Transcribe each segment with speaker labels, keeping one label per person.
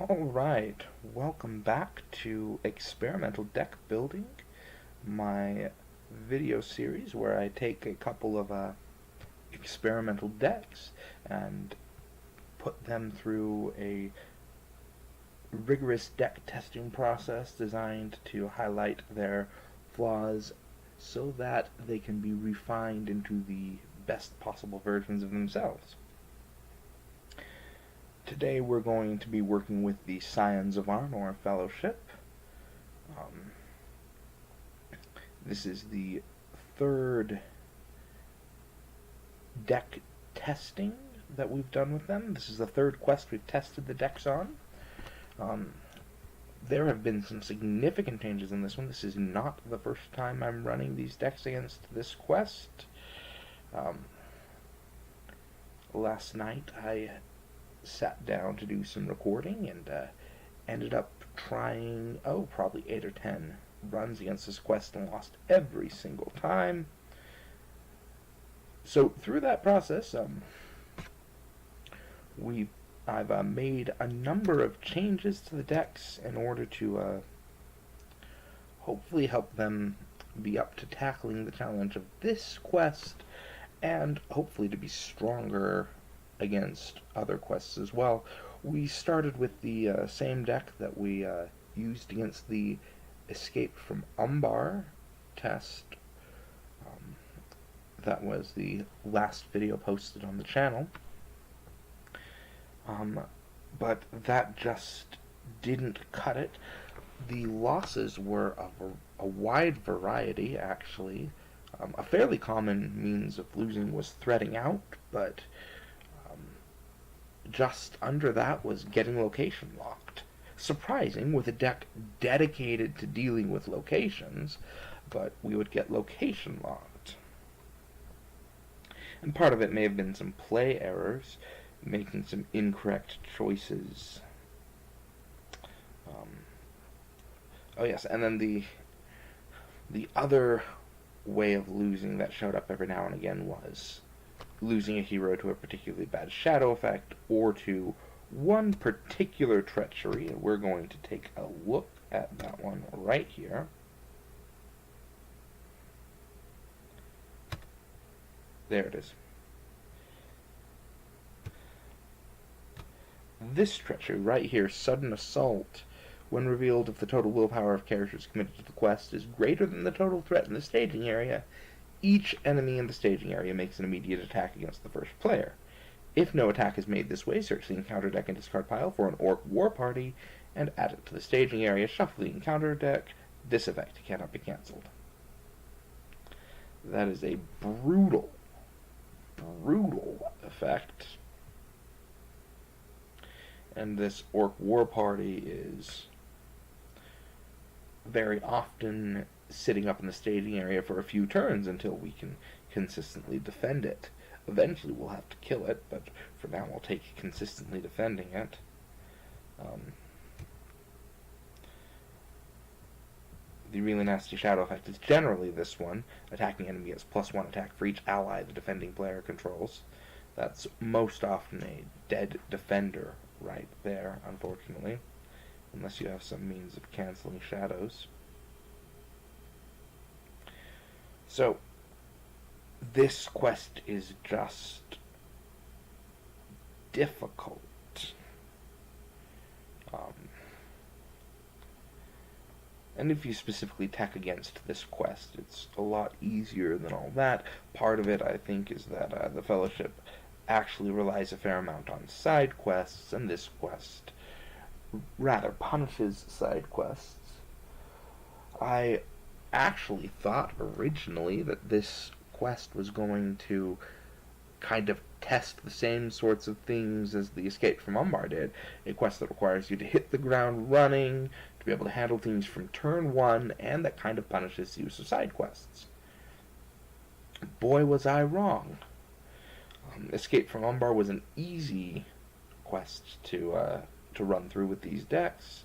Speaker 1: Alright, welcome back to Experimental Deck Building, my video series where I take a couple of experimental decks and put them through a rigorous deck testing process designed to highlight their flaws so that they can be refined into the best possible versions of themselves. Today we're going to be working with the Scions of Arnor Fellowship. This is the third deck testing that we've done with them. This is the third quest we've tested the decks on. There have been some significant changes in this one. This is not the first time I'm running these decks against this quest. Last night I sat down to do some recording and ended up trying, probably 8 or 10 runs against this quest and lost every single time. So through that process, I've made a number of changes to the decks in order to hopefully help them be up to tackling the challenge of this quest, and hopefully to be stronger against other quests as well. We started with the same deck that we used against the Escape from Umbar test. That was the last video posted on the channel. But that just didn't cut it. The losses were of a wide variety, actually. A fairly common means of losing was threading out, but just under that was getting location locked. Surprising, with a deck dedicated to dealing with locations, but we would get location locked. And part of it may have been some play errors, making some incorrect choices. Oh yes, and then the other way of losing that showed up every now and again was losing a hero to a particularly bad shadow effect or to one particular treachery, and we're going to take a look at that one right here. There it is. This treachery right here, Sudden Assault, when revealed if the total willpower of characters committed to the quest is greater than the total threat in the staging area, each enemy in the staging area makes an immediate attack against the first player. If no attack is made this way, search the encounter deck and discard pile for an Orc War Party and add it to the staging area. Shuffle the encounter deck. This effect cannot be cancelled. That is a brutal effect. And this Orc War Party is very often sitting up in the staging area for a few turns until we can consistently defend it. Eventually we'll have to kill it, but for now we'll take consistently defending it. The really nasty shadow effect is generally this one. Attacking enemy gets +1 attack for each ally the defending player controls. That's most often a dead defender right there, unfortunately, unless you have some means of canceling shadows. So, this quest is just difficult. And if you specifically tech against this quest, it's a lot easier than all that. Part of it, I think, is that the Fellowship actually relies a fair amount on side quests, and this quest rather punishes side quests. I actually thought originally that this quest was going to kind of test the same sorts of things as the Escape from Umbar did, a quest that requires you to hit the ground running, to be able to handle things from turn 1, and that kind of punishes the use of side quests. Boy, was I wrong. Escape from Umbar was an easy quest to run through with these decks.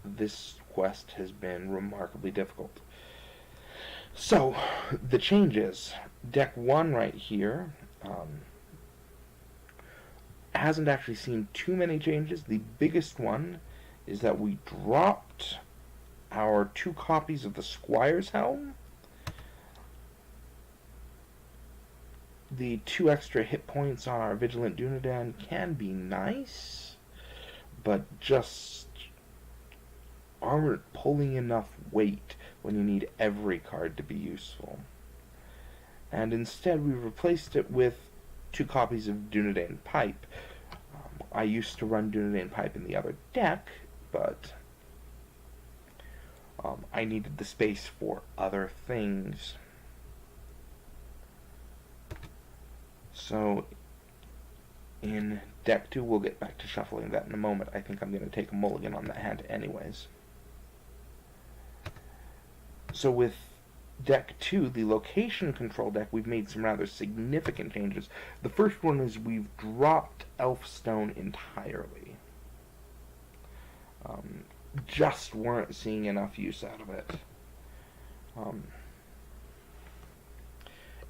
Speaker 1: This quest has been remarkably difficult. So, the changes. Deck 1 right here hasn't actually seen too many changes. The biggest one is that we dropped our 2 copies of the Squire's Helm. The 2 extra hit points on our Vigilant Dunedain can be nice, but just aren't pulling enough weight when you need every card to be useful. And instead we replaced it with 2 copies of Dunedain Pipe. I used to run Dunedain Pipe in the other deck, but I needed the space for other things. So in deck 2, we'll get back to shuffling that in a moment. I think I'm going to take a mulligan on that hand anyways. So with deck 2, the location control deck, we've made some rather significant changes. The first one is we've dropped Elfstone entirely. Just weren't seeing enough use out of it.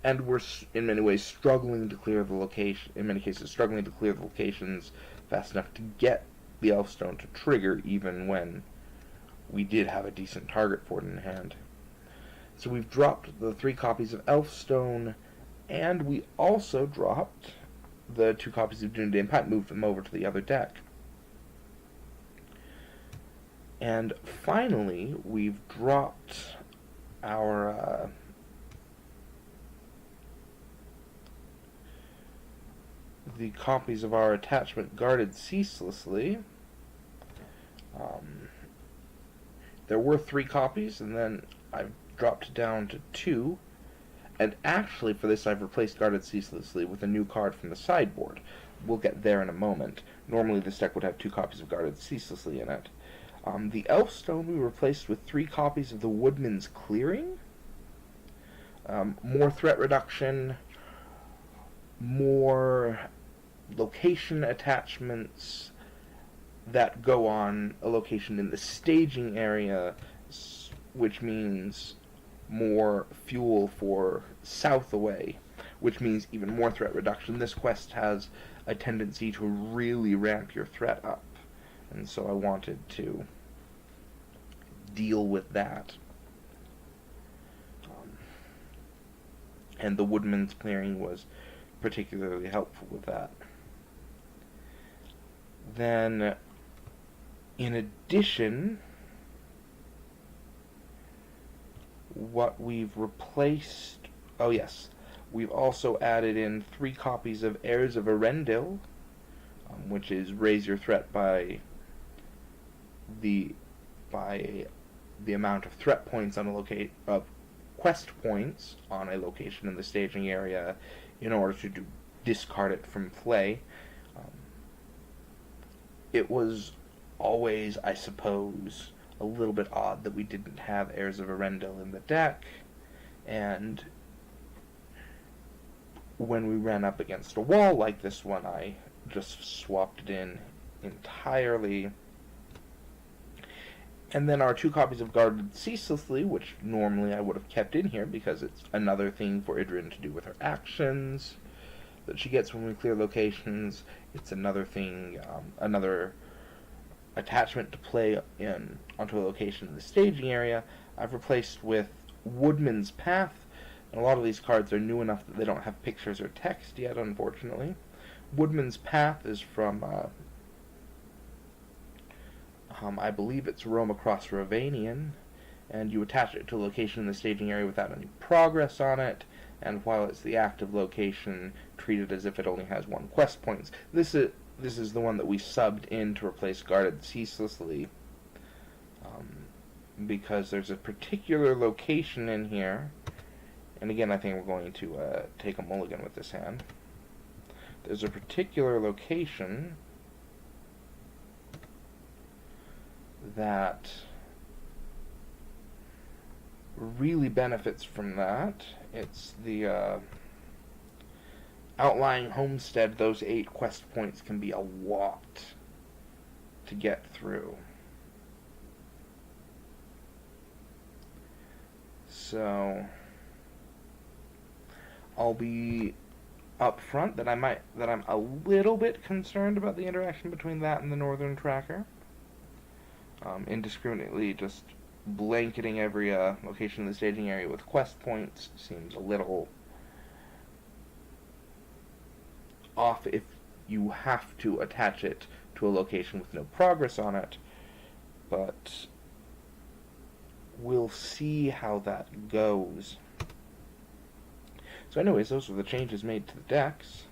Speaker 1: And we're, in many ways, struggling to clear the location, in many cases, struggling to clear the locations fast enough to get the Elfstone to trigger, even when we did have a decent target for it in hand. So we've dropped the 3 copies of Elfstone, and we also dropped the 2 copies of Dunedain Pipe, moved them over to the other deck. And finally, we've dropped our the copies of our attachment Guarded Ceaselessly. There were 3 copies, and then I've dropped down to 2. And actually, for this, I've replaced Guarded Ceaselessly with a new card from the sideboard. We'll get there in a moment. Normally, this deck would have 2 copies of Guarded Ceaselessly in it. The Elfstone we replaced with 3 copies of the Woodman's Clearing. More threat reduction, more location attachments that go on a location in the staging area, which means more fuel for south away, which means even more threat reduction. This quest has a tendency to really ramp your threat up, and so I wanted to deal with that. And the Woodman's Clearing was particularly helpful with that. Then, in addition, what we've replaced... Oh yes, we've also added in 3 copies of Heirs of Arendil, which is raise your threat by the amount of threat points on a quest points on a location in the staging area in order to discard it from play. It was always, I suppose, a little bit odd that we didn't have Heirs of Arendil in the deck, and when we ran up against a wall like this one, I just swapped it in entirely. And then our 2 copies of Guarded Ceaselessly, which normally I would have kept in here because it's another thing for Idrin to do with her actions that she gets when we clear locations. It's another thing, another attachment to play onto a location in the staging area. I've replaced with Woodman's Path, and a lot of these cards are new enough that they don't have pictures or text yet, unfortunately. Woodman's Path is from I believe it's Roam Across Ravanian, and you attach it to a location in the staging area without any progress on it, and while it's the active location, treat it as if it only has 1 quest points. This is the one that we subbed in to replace Guarded Ceaselessly, because there's a particular location in here, and again I think we're going to take a mulligan with this hand. There's a particular location that really benefits from that. It's the Outlying Homestead. Those 8 quest points can be a lot to get through. So I'll be up front that I'm a little bit concerned about the interaction between that and the Northern Tracker. Indiscriminately just blanketing every location in the staging area with quest points seems a little off if you have to attach it to a location with no progress on it, but we'll see how that goes. So anyways, those were the changes made to the decks.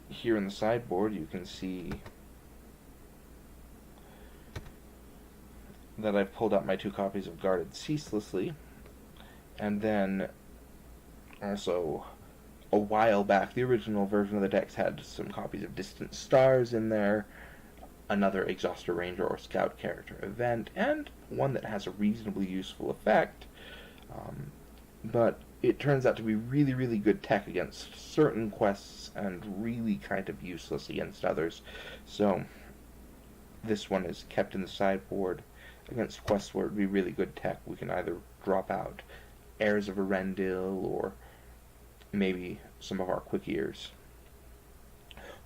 Speaker 1: Here in the sideboard you can see that I've pulled out my 2 copies of Guarded Ceaselessly, and then also a while back the original version of the decks had some copies of Distant Stars in there, another Exhauster Ranger or Scout character event, and one that has a reasonably useful effect, but it turns out to be really, really good tech against certain quests and really kind of useless against others. So this one is kept in the sideboard against quests where it would be really good tech. We can either drop out Heirs of Arendil or maybe some of our Quick Ears.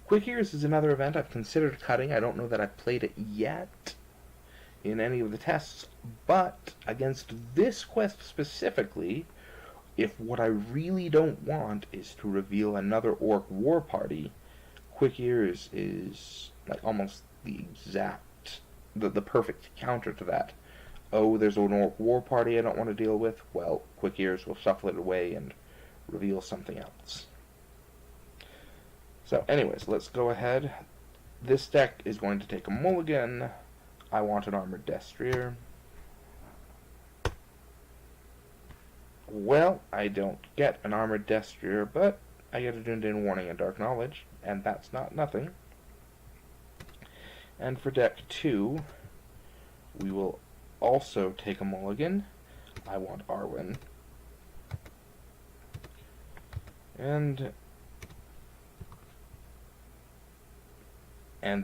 Speaker 1: Quick Ears is another event I've considered cutting. I don't know that I've played it yet in any of the tests, but against this quest specifically, if what I really don't want is to reveal another Orc war party, Quick Ears is like almost the exact, the perfect counter to that. Oh, there's an Orc war party I don't want to deal with? Well, Quick Ears will shuffle it away and reveal something else. So anyways, let's go ahead. This deck is going to take a mulligan. I want an Armored Destrier. Well, I don't get an Armored Destrier, but I get a Dundee Warning and Dark Knowledge, and that's not nothing. And for deck 2, we will also take a mulligan. I want Arwen. And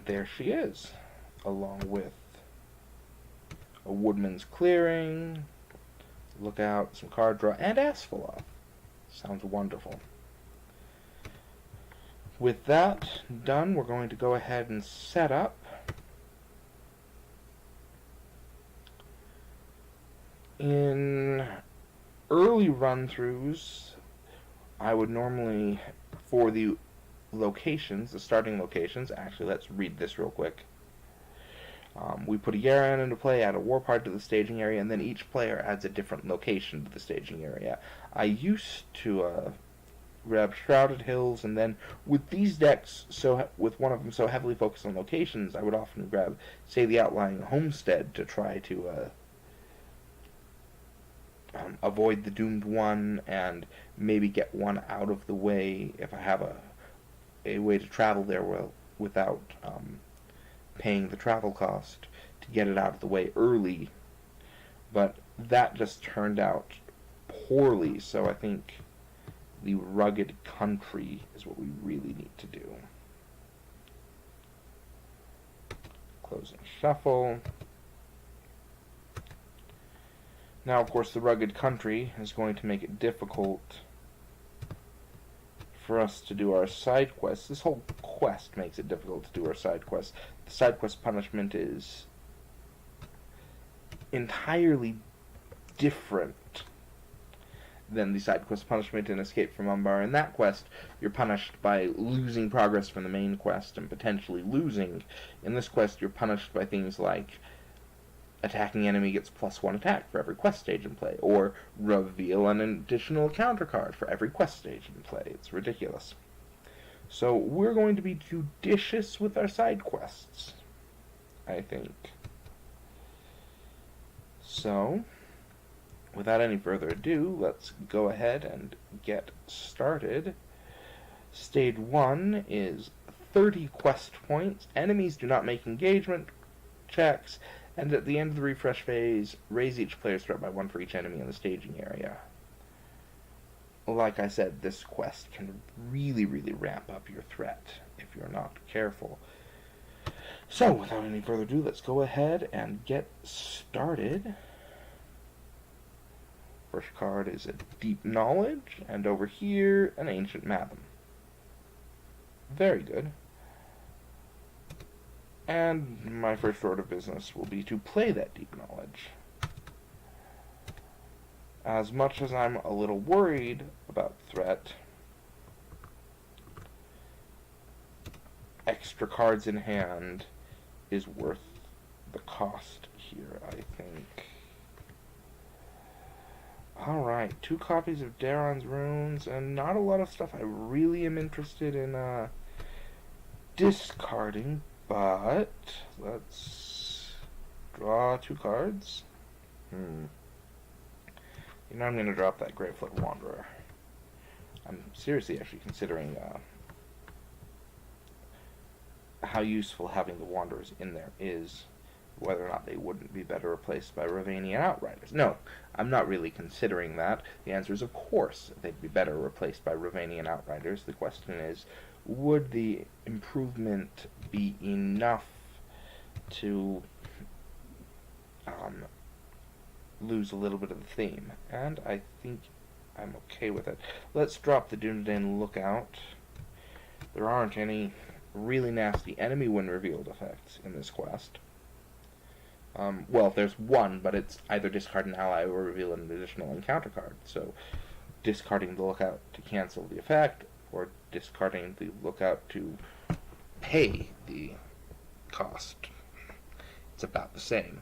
Speaker 1: there she is, along with a Woodman's Clearing, Lookout, some card draw, and Asphalon. Sounds wonderful. With that done, we're going to go ahead and set up. In early run-throughs, I would normally, for the locations, the starting locations, actually let's read this real quick. We put a Yaran into play, add a war part to the staging area, and then each player adds a different location to the staging area. I used to grab Shrouded Hills, and then with these decks, with one of them so heavily focused on locations, I would often grab, say, the Outlying Homestead to try to avoid the Doomed One and maybe get one out of the way if I have a way to travel there without paying the travel cost to get it out of the way early. But that just turned out poorly, so I think the Rugged Country is what we really need to do. Closing shuffle. Now, of course, the Rugged Country is going to make it difficult for us to do our side quests. This whole quest makes it difficult to do our side quests. The side quest punishment is entirely different than the side quest punishment in Escape from Umbar. In that quest, you're punished by losing progress from the main quest and potentially losing. In this quest, you're punished by things like attacking enemy gets +1 attack for every quest stage in play, or reveal an additional counter card for every quest stage in play. It's ridiculous. So we're going to be judicious with our side quests, I think. So, without any further ado, let's go ahead and get started. Stage 1 is 30 quest points. Enemies do not make engagement checks, and at the end of the refresh phase, raise each player's threat by 1 for each enemy in the staging area. Like I said, this quest can really, really ramp up your threat if you're not careful. So, without any further ado, let's go ahead and get started. First card is a Deep Knowledge, and over here, an Ancient Mathom. Very good. And my first order of business will be to play that Deep Knowledge. As much as I'm a little worried about threat, extra cards in hand is worth the cost here, I think. Alright, 2 copies of Daron's Runes, and not a lot of stuff I really am interested in discarding, but let's draw 2 cards. You know, I'm going to drop that Gravefoot Wanderer. I'm seriously actually considering how useful having the Wanderers in there is, whether or not they wouldn't be better replaced by Ravanian Outriders. No, I'm not really considering that. The answer is, of course, they'd be better replaced by Ravanian Outriders. The question is, would the improvement be enough to lose a little bit of the theme? And I think I'm okay with it. Let's drop the Dunedain Lookout. There aren't any really nasty enemy when revealed effects in this quest. Well, there's one, but it's either discard an ally or reveal an additional encounter card. So, discarding the Lookout to cancel the effect, or discarding the Lookout to pay the cost. It's about the same.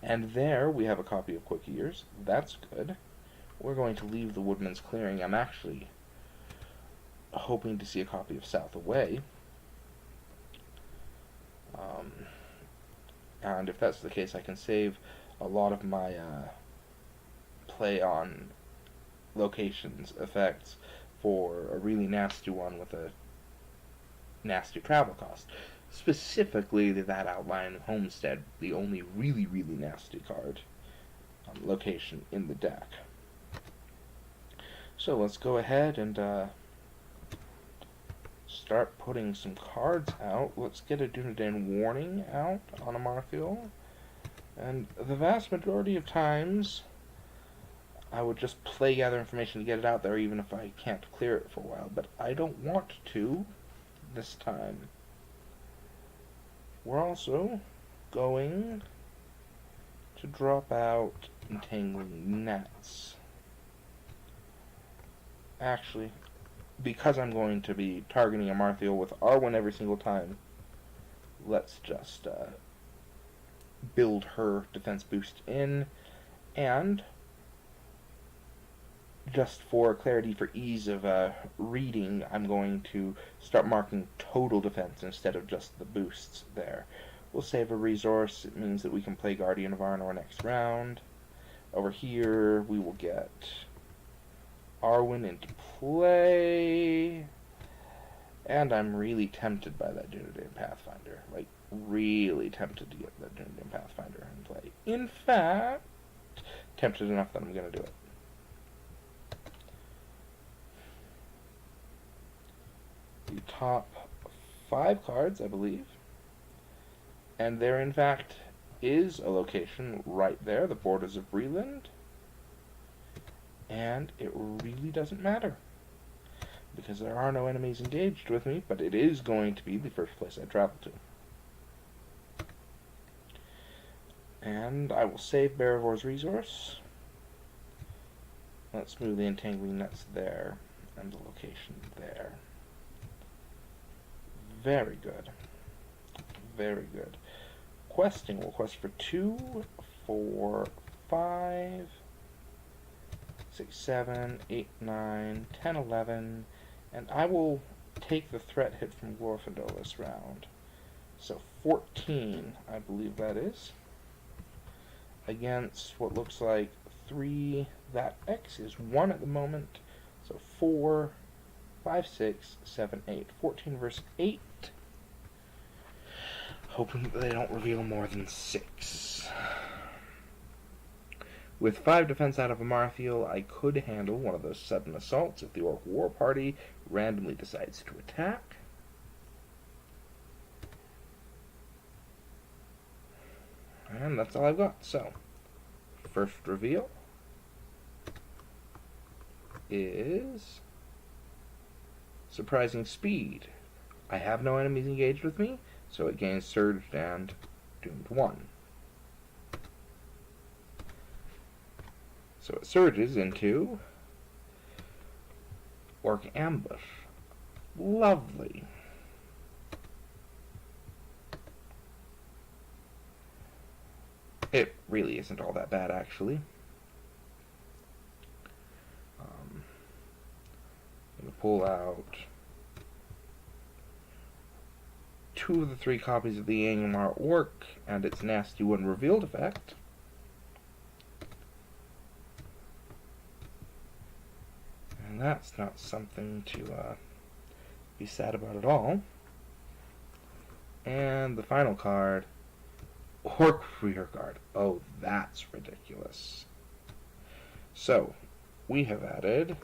Speaker 1: And there we have a copy of Quick Ears. That's good. We're going to leave the Woodman's Clearing. I'm actually hoping to see a copy of South Away. And if that's the case, I can save a lot of my play on locations effects for a really nasty one with a nasty travel cost. Specifically, that Outline Homestead, the only really, really nasty card location in the deck. So let's go ahead and start putting some cards out. Let's get a Dunedain Warning out on Amarthiel. And the vast majority of times, I would just play Gather Information to get it out there, even if I can't clear it for a while. But I don't want to this time. We're also going to drop out Entangling Nets. Actually, because I'm going to be targeting Amarthiel with Arwen every single time, let's just build her defense boost in, and just for clarity, for ease of reading, I'm going to start marking total defense instead of just the boosts there. We'll save a resource. It means that we can play Guardian of Arnor next round. Over here, we will get Arwen into play. And I'm really tempted by that Dunedain Pathfinder. Like, really tempted to get that Dunedain Pathfinder in play. In fact, tempted enough that I'm going to do it. The top 5 cards, I believe. And there, in fact, is a location right there, the borders of Breland. And it really doesn't matter, because there are no enemies engaged with me, but it is going to be the first place I travel to. And I will save Baravor's resource. Let's move the Entangling Nets there, and the location there. Very good. Very good. Questing. We'll quest for 2, 4, 5, 6, 7, 8, 9, 10, 11, and I will take the threat hit from Glorfindel this round. So 14, I believe that is, against what looks like 3. That X is 1 at the moment, so 4, 5, 6, 7, 8. 14 versus 8. Hoping that they don't reveal more than 6. With 5 defense out of Amarthiel, I could handle one of those sudden assaults if the Orc War Party randomly decides to attack. And that's all I've got, so First reveal is surprising speed. I have no enemies engaged with me, so it gains surged and doomed 1. So it surges into Orc Ambush. Lovely. It really isn't all that bad, actually. I'm going to pull out 2 of the 3 copies of the Angmar Orc and its nasty one revealed effect. And that's not something to be sad about at all. And the final card, Orc Rearguard. Oh, that's ridiculous. So, we have added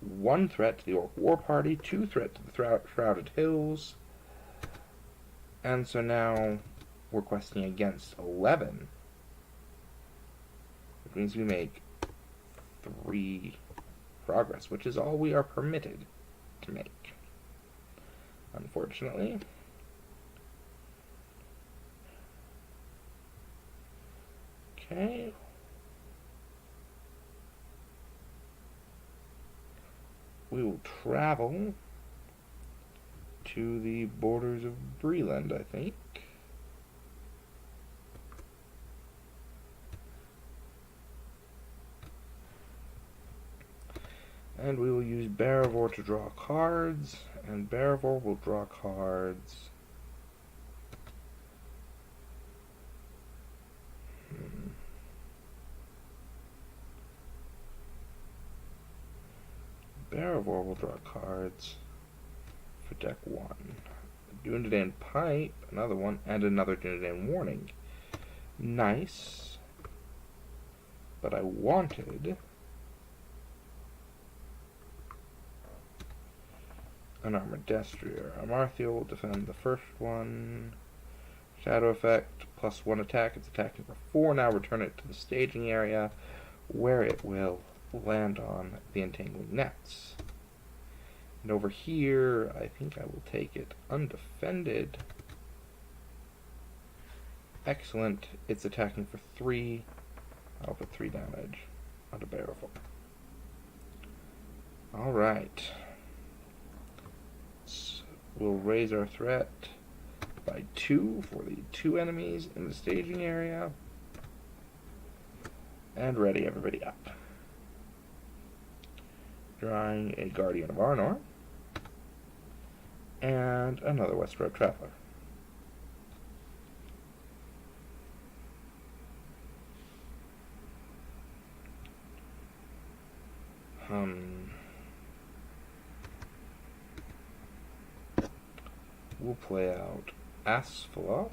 Speaker 1: 1 threat to the Orc War Party, 2 threat to the Shrouded Hills, and so now we're questing against 11, which means we make 3 progress, which is all we are permitted to make, unfortunately. Okay. We will travel to the borders of Breland, I think. And we will use Barivor to draw cards, and Barivor will draw cards. Barivor will draw cards for deck 1. Dunedain Pipe, another one, and another Dunedain Warning. Nice. But I wanted an Armored Destrier. Amarthiel will defend the first one. Shadow effect, +1 attack. It's attacking for 4. Now return it to the staging area, where it will land on the entangling nets. And over here, I think I will take it undefended. Excellent. It's attacking for 3. I'll put 3 damage onto Barivor. Alright. So we'll raise our threat by 2 for the 2 enemies in the staging area. And ready everybody up. Drawing a Guardian of Arnor. And another Westroad Traveler. We'll play out Asphaleth for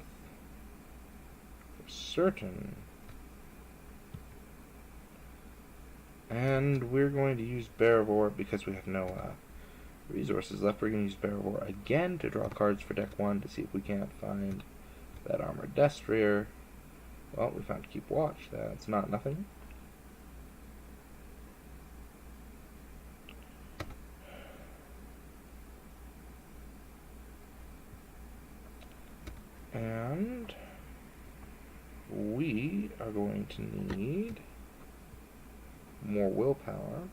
Speaker 1: certain. And we're going to use Barivor because we have no resources left. We're going to use Barivor again to draw cards for deck 1 to see if we can't find that Armored Destrier. Well, we found Keep Watch. That's not nothing. And we are going to need more willpower.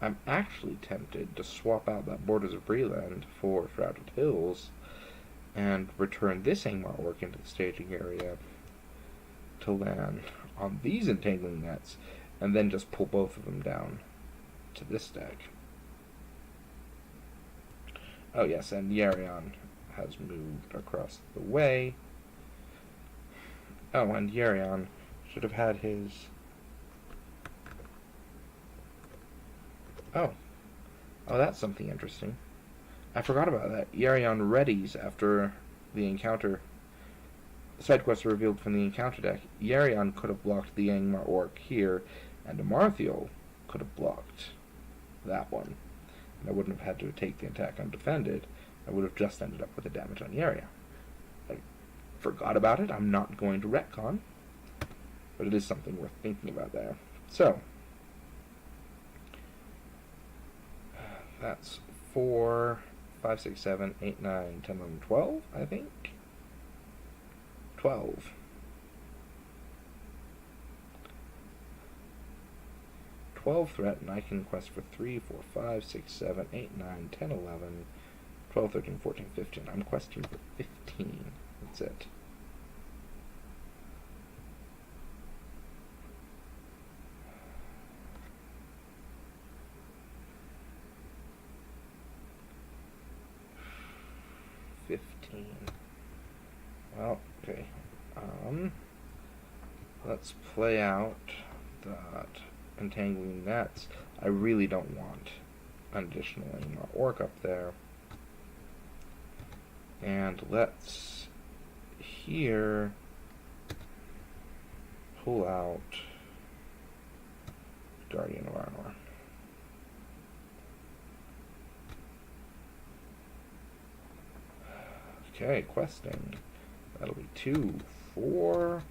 Speaker 1: I'm actually tempted to swap out that Borders of Breland for Shrouded Hills and return this Angmar Orc into the staging area to land on these entangling nets, and then just pull both of them down to this deck. Oh yes, and Yarion has moved across the way. Oh, and Yarion should have had his... Oh, that's something interesting. I forgot about that. Yarion readies after the encounter. Side quests are revealed from the encounter deck. Yarion could have blocked the Angmar Orc here, and Amarthiel could have blocked that one. And I wouldn't have had to take the attack undefended. I would have just ended up with the damage on Yarion. I forgot about it. I'm not going to retcon. but it is something worth thinking about there. So, that's 4, 5, 6, 7, 8, 9, 10, 11, 12, I think. 12. 12 threat, and I can quest for 3, 4, 5, 6, 7, 8, 9, 10, 11, 12, 13, 14, 15. I'm questing for 15. That's it. Well, okay. Let's play out that entangling nets. I really don't want an additional orc up there. And let's here pull out Guardian of Arnor. Okay, questing. That'll be 2, 4,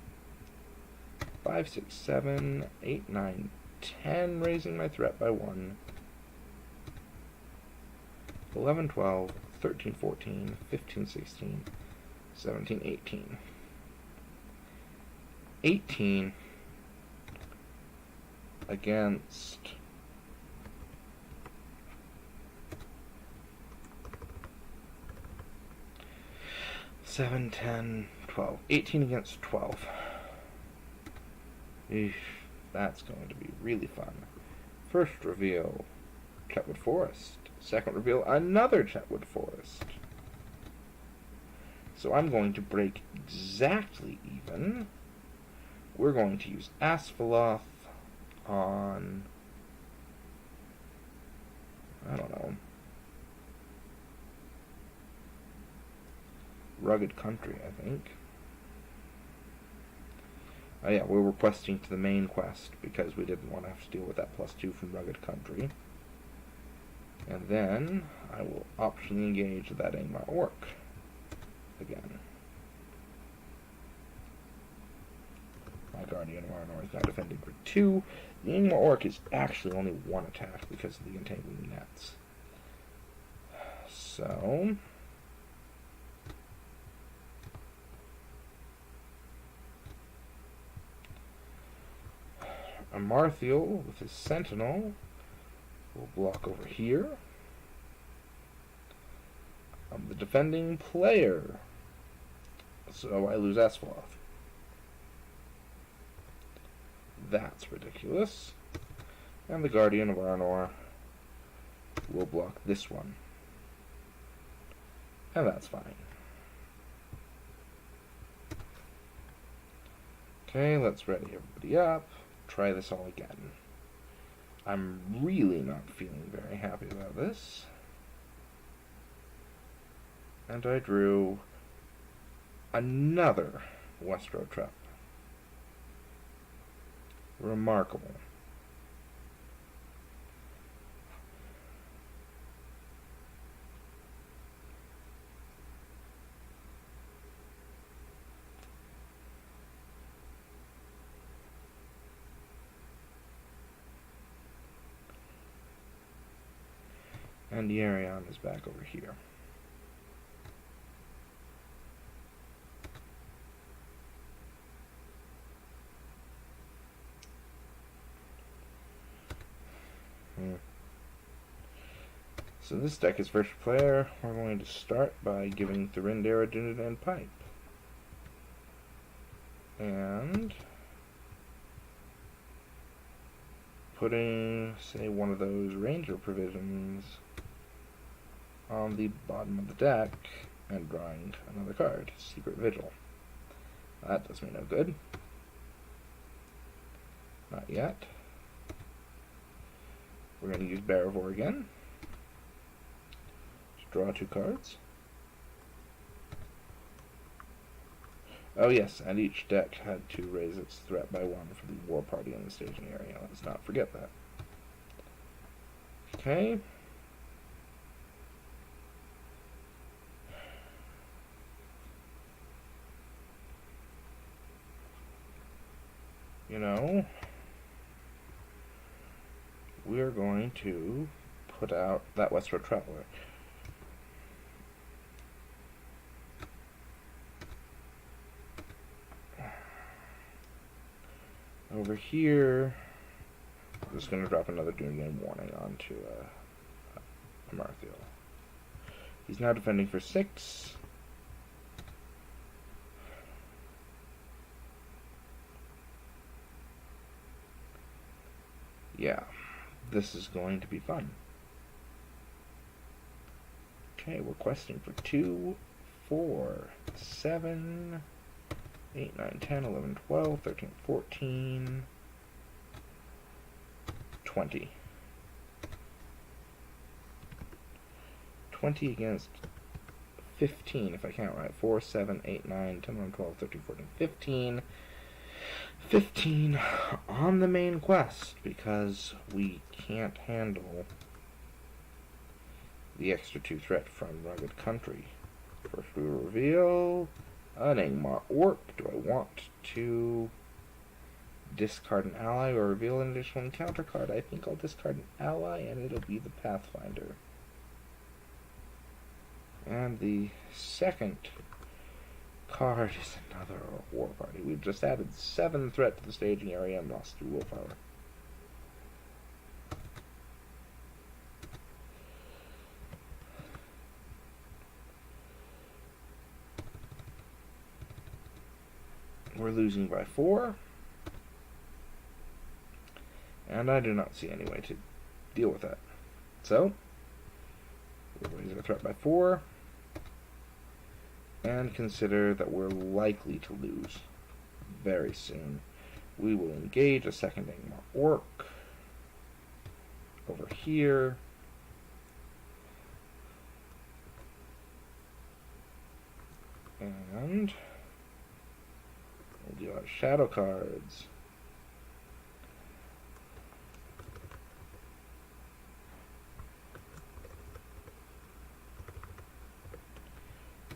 Speaker 1: 5, 6, 7, 8, 9, 10, raising my threat by 1. 11, 12, 13, 14, 15, 16, 17, 18. 18 against 7, 10, 12. 18 against 12. Eesh, that's going to be really fun. First reveal, Chetwood Forest. Second reveal, another Chetwood Forest. So I'm going to break exactly even. We're going to use Asphalloth on, I don't know, Rugged Country, I think. Oh yeah, we were questing to the main quest because we didn't want to have to deal with that +2 from Rugged Country. And then I will optionally engage that Angmar Orc again. My Guardian of Arnor is now defending for 2. The Angmar Orc is actually only 1 attack because of the entangling nets. So Amarthiel with his Sentinel will block over here. I'm the defending player, so I lose Asphalloth. That's ridiculous. And the Guardian of Arnor will block this one. And that's fine. Okay, let's ready everybody up. Try this all again. I'm really not feeling very happy about this. And I drew another Westro trap. Remarkable. And Yarion is back over here. So this deck is first player. We're going to start by giving Thurinder a Dunedain Pipe. And putting, say, one of those Ranger provisions on the bottom of the deck and drawing another card, Secret Vigil. That does me no good. Not yet. We're going to use Barivore again. Just draw 2 cards. Oh yes, and each deck had to raise its threat by 1 for the war party in the staging area. Let's not forget that. Okay. you know, we're going to put out that Westward Traveler. Over here, I'm just going to drop another Doomsday Warning onto Amarthiel. He's now defending for 6. Yeah, this is going to be fun. Okay, we're questing for 2, 4, 7, 8, 9, 10, 11, 12, 13, 14, 20. 20 against 15, if I count right. 4, 7, 8, 9, 10, 11, 12, 13, 14, 15. 15 on the main quest, because we can't handle the extra 2 threat from Rugged Country. First we reveal an Angmar Orc. Do I want to discard an ally or reveal an additional encounter card? I think I'll discard an ally, and it'll be the Pathfinder. And the second card is another war party. We've just added 7 threat to the staging area and lost 2 willpower. We're losing by 4. And I do not see any way to deal with that. So, we'll raise our threat by 4. And consider that we're likely to lose very soon. We will engage a second Angmar Orc over here. And we'll deal out shadow cards.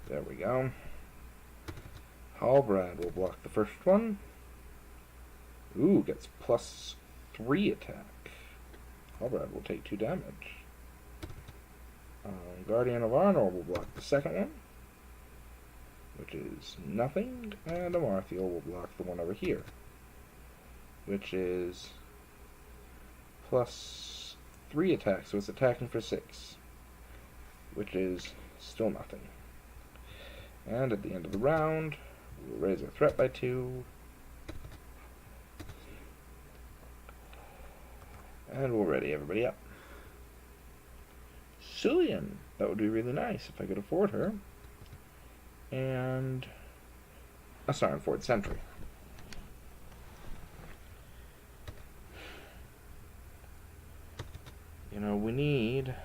Speaker 1: There we go. Halbrand will block the first one. Ooh, gets +3 attack. Halbrand will take 2 damage. Guardian of Arnor will block the second one, which is nothing. And Amarthiel will block the one over here, which is +3 attack, so it's attacking for 6, which is still nothing. And at the end of the round, we'll raise our threat by 2. And we'll ready everybody up. Cillian, that would be really nice if I could afford her. And a Sarenford Sentry. You know, we need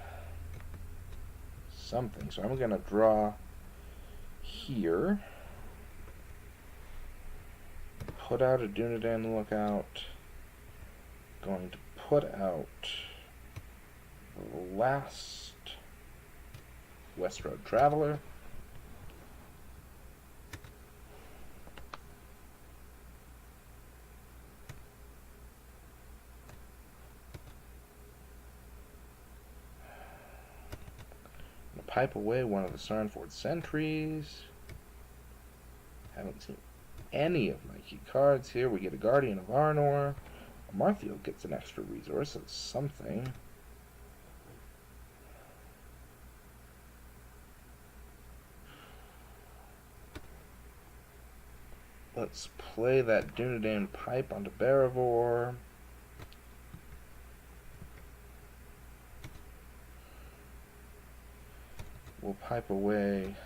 Speaker 1: something, so I'm going to draw here. Put out a Dunedain Lookout. Going to put out the last Westroad Traveler. Pipe away one of the Sarenford Sentries. Haven't seen any of my key cards here. We get a Guardian of Arnor. Amarthiel gets an extra resource. That's something. Let's play that Dunedain Pipe onto Barivor. We'll pipe away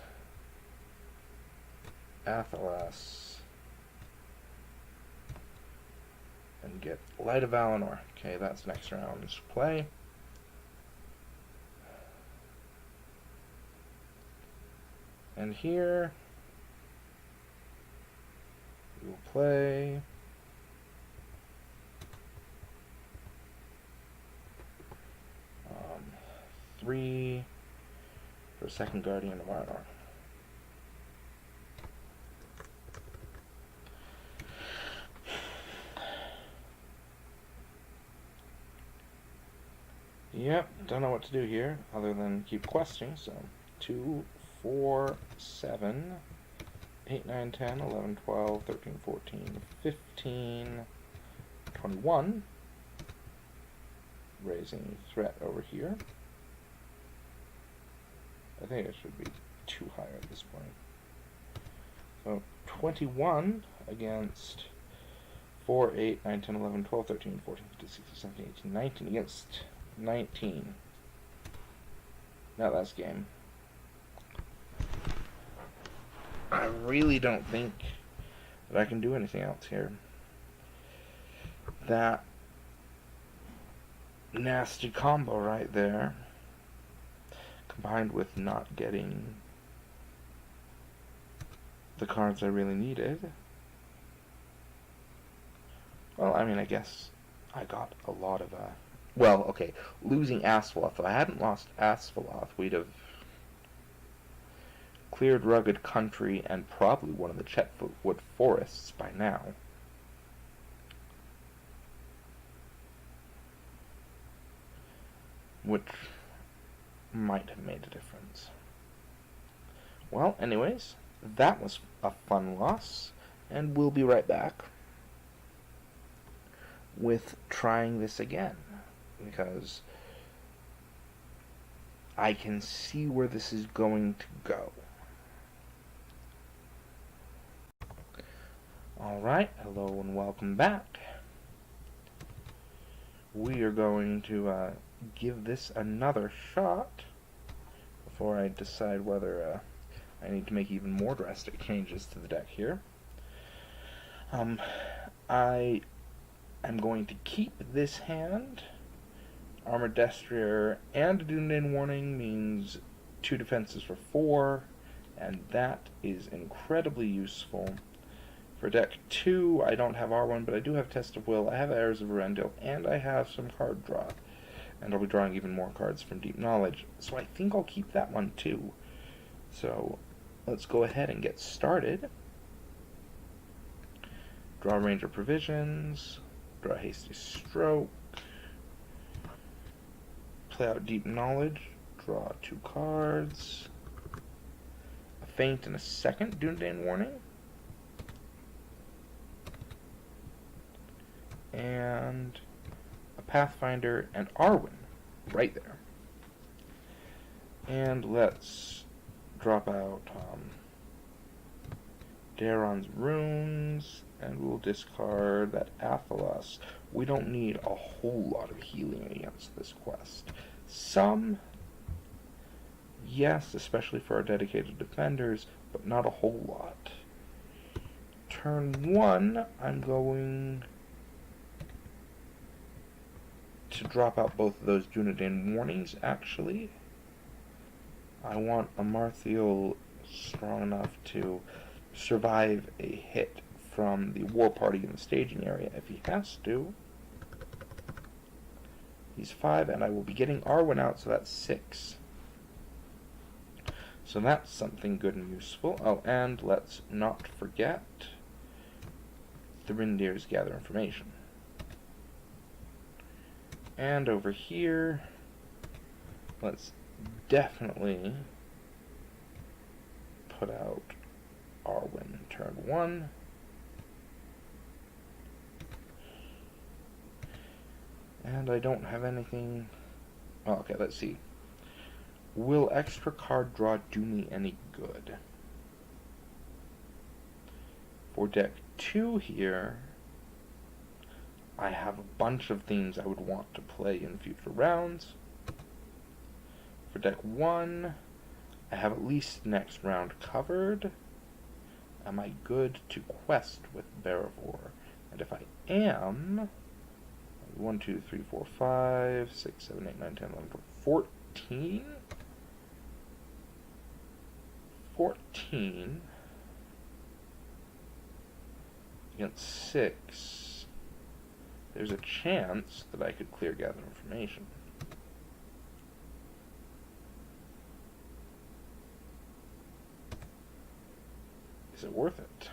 Speaker 1: Athelas and get Light of Valinor. Okay, that's next round's play. And here we'll play three for second Guardian of Arnor. Yep, don't know what to do here other than keep questing. So 2, 4, 7, 8, 9, 10, 11, 12, 13, 14, 15, 21. Raising threat over here. I think it should be too high at this point. So 21 against 4, 8, 9, 10, 11, 12, 13, 14, 15, 16, 17, 18, 19 against 19. Now that's game. I really don't think that I can do anything else here. That nasty combo right there, combined with not getting the cards I really needed. Well, I mean, I guess I got a lot of, well, okay, losing Asphaleth. If I hadn't lost Asphaleth, we'd have cleared rugged country and probably one of the Chetwood forests by now. Which might have made a difference. Well, anyways, that was a fun loss, and we'll be right back with trying this again, because I can see where this is going to go. Alright, hello and welcome back. We are going to give this another shot before I decide whether I need to make even more drastic changes to the deck here. I am going to keep this hand. Armored Destrier and Dunedain Warning means 2 defenses for 4, and that is incredibly useful. For deck 2, I don't have R1, but I do have Test of Will, I have Heirs of Arendelle, and I have some card draw. And I'll be drawing even more cards from Deep Knowledge, so I think I'll keep that one too. So, let's go ahead and get started. Draw Ranger Provisions, draw Hasty Stroke, play out Deep Knowledge, draw 2 cards, a Feint and a second Dunedain Warning, and a Pathfinder and Arwen right there. And let's drop out Daron's Runes, and we'll discard that Athelos. We don't need a whole lot of healing against this quest. Some, yes, especially for our dedicated defenders, but not a whole lot. Turn 1, I'm going to drop out both of those Dunedain Warnings, actually. I want a Marthiel strong enough to survive a hit from the war party in the staging area if he has to. He's 5, and I will be getting Arwen out, so that's 6. So that's something good and useful. Oh, and let's not forget the Thrindir's Gather Information. And over here, let's definitely put out Arwen turn 1. And I don't have anything. Oh, okay, let's see. Will extra card draw do me any good? For deck 2 here, I have a bunch of things I would want to play in future rounds. For deck 1, I have at least next round covered. Am I good to quest with Barivor? And if I am, 1, 2, 3, 4, 5, 6, 7, 8, 9, 10, 11, 12, 14? 14 against 6. There's a chance that I could clear Gather Information. Is it worth it?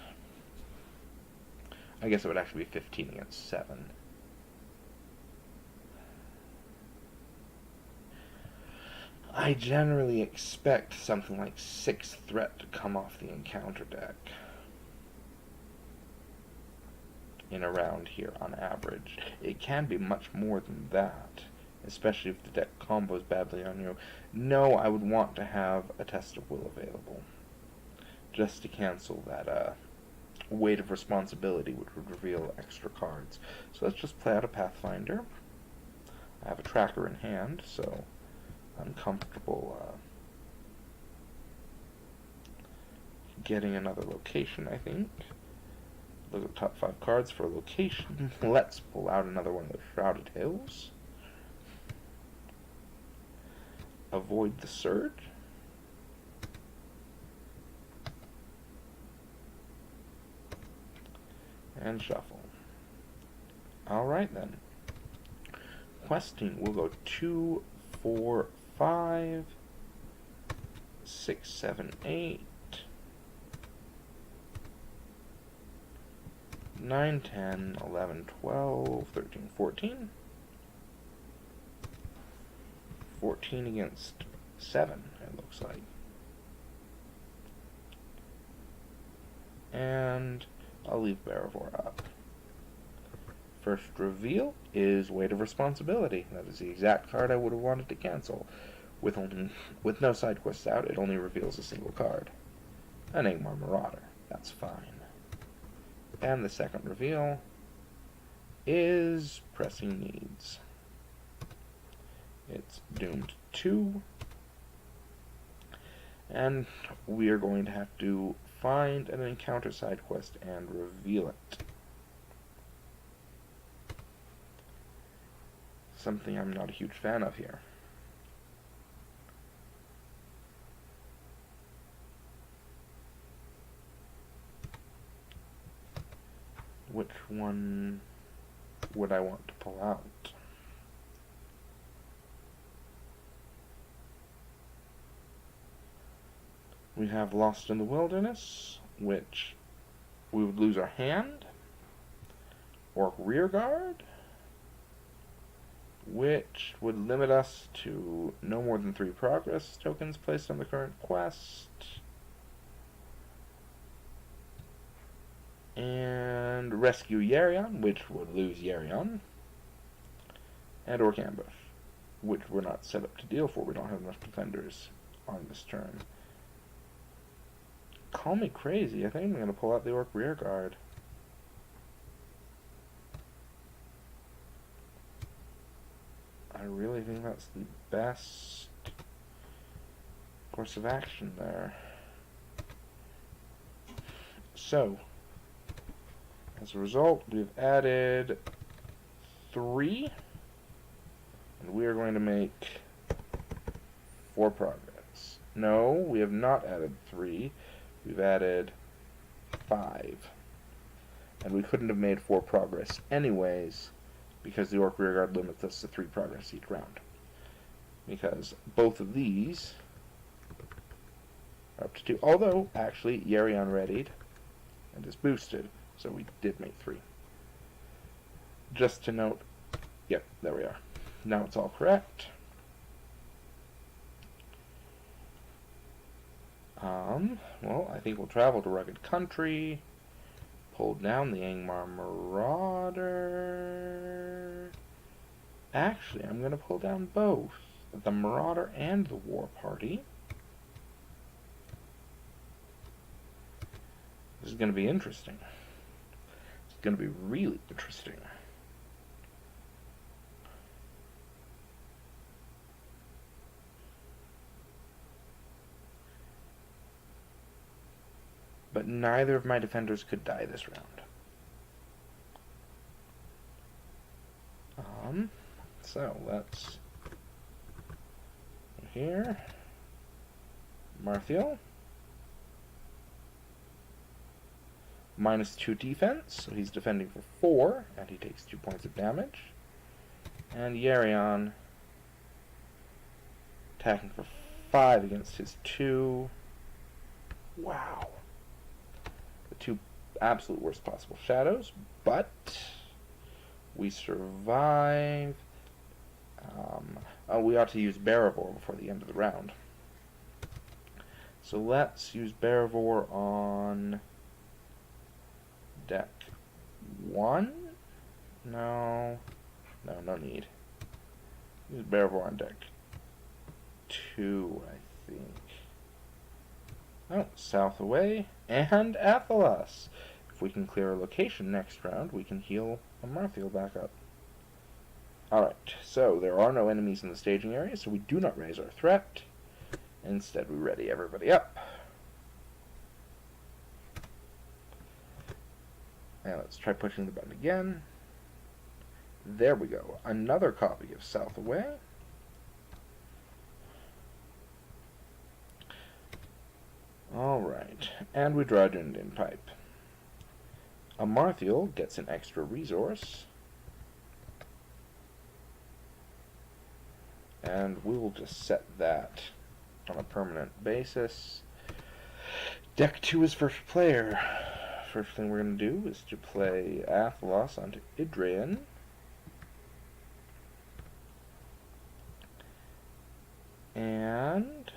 Speaker 1: I guess it would actually be 15 against 7. I generally expect something like 6 threat to come off the encounter deck in a round here on average. It can be much more than that, especially if the deck combos badly on you. No, I would want to have a Test of Will available, just to cancel that weight of responsibility, which would reveal extra cards. So let's just play out a Pathfinder. I have a tracker in hand, so I'm comfortable getting another location, I think. Look at the top 5 cards for a location. Let's pull out another one of the Shrouded Hills. Avoid the Surge. And shuffle. Alright then. Questing, we'll go 2, 4, 5, 6, 7, 8, 9, 10, 11, 12, 13, 14. 14 against 7, it looks like. And I'll leave Barivore up. First reveal is Weight of Responsibility. That is the exact card I would have wanted to cancel. With no side quests out, it only reveals a single card. An Angmar Marauder. That's fine. And the second reveal is Pressing Needs. It's doomed 2. And we are going to have to find an encounter side quest and reveal it. Something I'm not a huge fan of here. Which one would I want to pull out? We have Lost in the Wilderness, which we would lose our hand. Orc Rearguard, which would limit us to no more than 3 progress tokens placed on the current quest. And Rescue Yerion, which would lose Yerion. And Orc Ambush, which we're not set up to deal for. We don't have enough defenders on this turn. Call me crazy, I think I'm going to pull out the Orc Rearguard. I really think that's the best course of action there. So, as a result, we've added 3, and we are going to make 4 progress. No, we have not added 3. We've added 5. And we couldn't have made 4 progress anyways, because the Orc Rearguard limits us to 3 progress each round. Because both of these are up to 2. Although, actually, Yerion readied and is boosted, so we did make 3. Just to note, yep, there we are. Now it's all correct. Well, I think we'll travel to Rugged Country, pull down the Angmar Marauder. Actually, I'm going to pull down both, the Marauder and the War Party. This is going to be interesting. It's going to be really interesting. But neither of my defenders could die this round. So let's here. Marthiel. -2 defense, so he's defending for 4, and he takes 2 points of damage. And Yerion attacking for 5 against his 2. Wow. The 2 absolute worst possible shadows, but we survive. We ought to use Barivore before the end of the round. So let's use Barivore on deck 1. No, no need. Use Barivore on deck 2, I think. Oh, south away, and Athelas. If we can clear a location next round, we can heal Amarthiel back up. Alright, so there are no enemies in the staging area, so we do not raise our threat. Instead, we ready everybody up. And let's try pushing the button again. There we go. Another copy of South Away. Alright, and we draw a Dunedin Pipe. Amarthiel gets an extra resource. And we will just set that on a permanent basis. Deck 2 is first player. First thing we're going to do is to play Athelas onto Idrian. And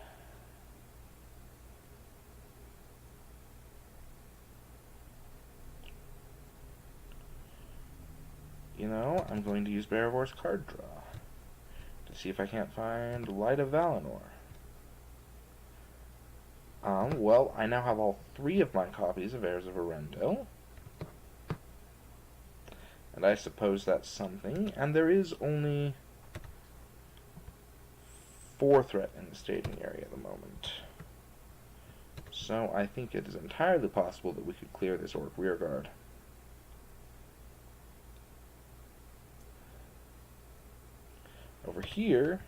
Speaker 1: you know, I'm going to use Barivor's card draw to see if I can't find Light of Valinor. Well, I now have all 3 of my copies of Heirs of Arendelle. And I suppose that's something. And there is only 4 threat in the staging area at the moment. So I think it is entirely possible that we could clear this Orc rearguard. Over here,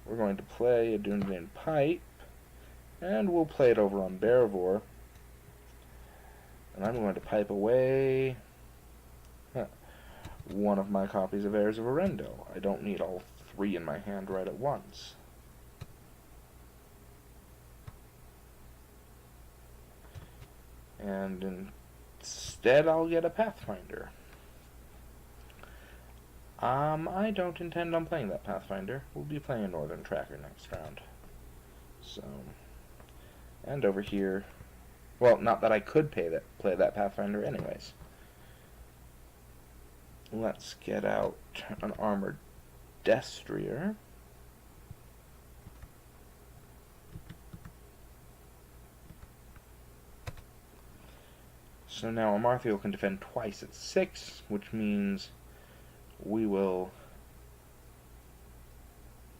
Speaker 1: we're going to play a Dunedin Pipe, and we'll play it over on Barivore. And I'm going to pipe away one of my copies of Heirs of Arendelle. I don't need all 3 in my hand right at once. And instead I'll get a Pathfinder. I don't intend on playing that Pathfinder. We'll be playing a Northern Tracker next round. So, and over here, well, not that I could play that Pathfinder anyways. Let's get out an Armored Destrier. So now Amarthiel can defend twice at 6, which means we will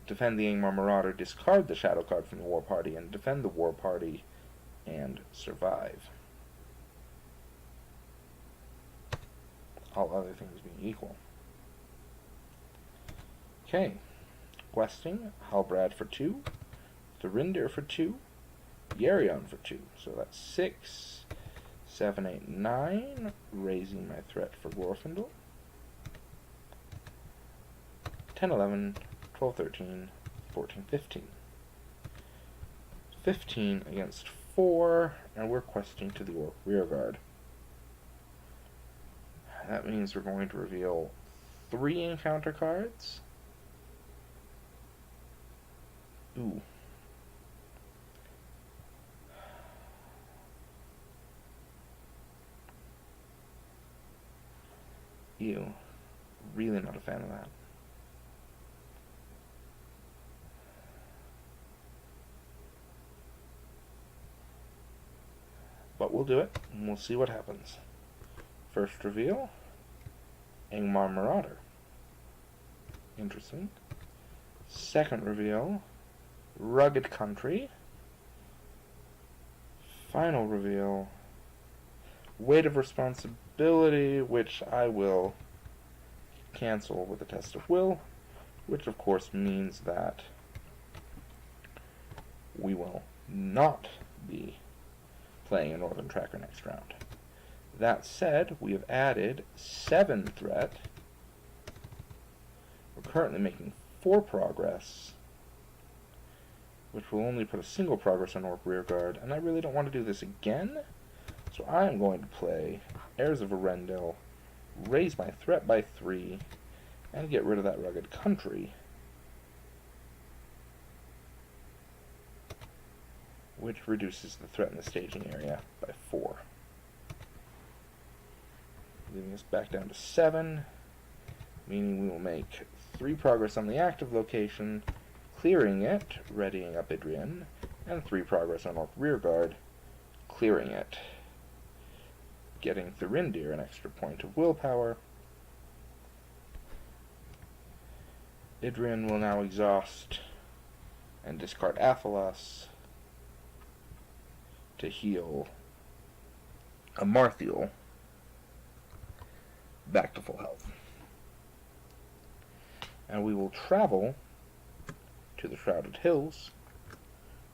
Speaker 1: defend the Angmar Marauder, discard the Shadow card from the War Party, and defend the War Party, and survive. All other things being equal. Okay. Questing, Halbrad for 2, Thurindir for 2, Yerion for 2. So that's 6, 7, 8, 9, raising my threat for Glorfindel. 10, 11, 12, 13, 14, 15. 15 against 4, and we're questing to the Orc rearguard. That means we're going to reveal 3 encounter cards. Ooh. Ew. Really not a fan of that. But we'll do it, and we'll see what happens. First reveal, Angmar Marauder. Interesting. Second reveal, Rugged Country. Final reveal, Weight of Responsibility, which I will cancel with a Test of Will, which of course means that we will not be playing a Northern Tracker next round. That said, we have added 7 threat. We're currently making 4 progress, which will only put a single progress on Orc rearguard, and I really don't want to do this again, so I am going to play Heirs of Arendelle, raise my threat by 3, and get rid of that Rugged Country. which reduces the threat in the staging area by 4. Leaving us back down to 7, meaning we will make 3 progress on the active location, clearing it, readying up Idrian, and 3 progress on Orc Rearguard, clearing it, getting Thurindir an extra point of willpower. Idrian will now exhaust and discard Athelas to heal Amarthiel back to full health. And we will travel to the Shrouded Hills,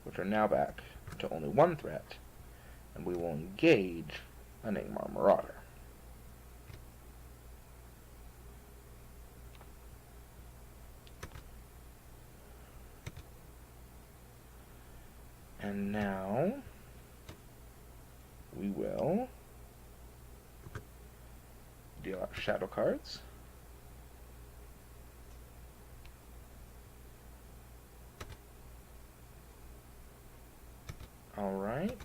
Speaker 1: which are now back to only 1 threat, and we will engage an Angmar Marauder. And now we will deal out shadow cards. Alright.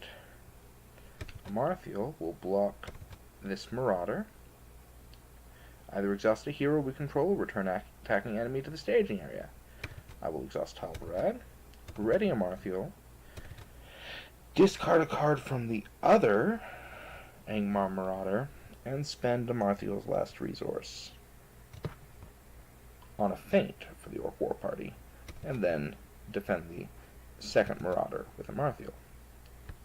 Speaker 1: Amarthiel will block this Marauder. Either exhaust a hero we control or return attacking enemy to the staging area. I will exhaust Halbarad, ready Amarthiel, discard a card from the other Angmar Marauder, and spend Amarthiel's last resource on a feint for the Orc War Party, and then defend the second Marauder with Amarthiel.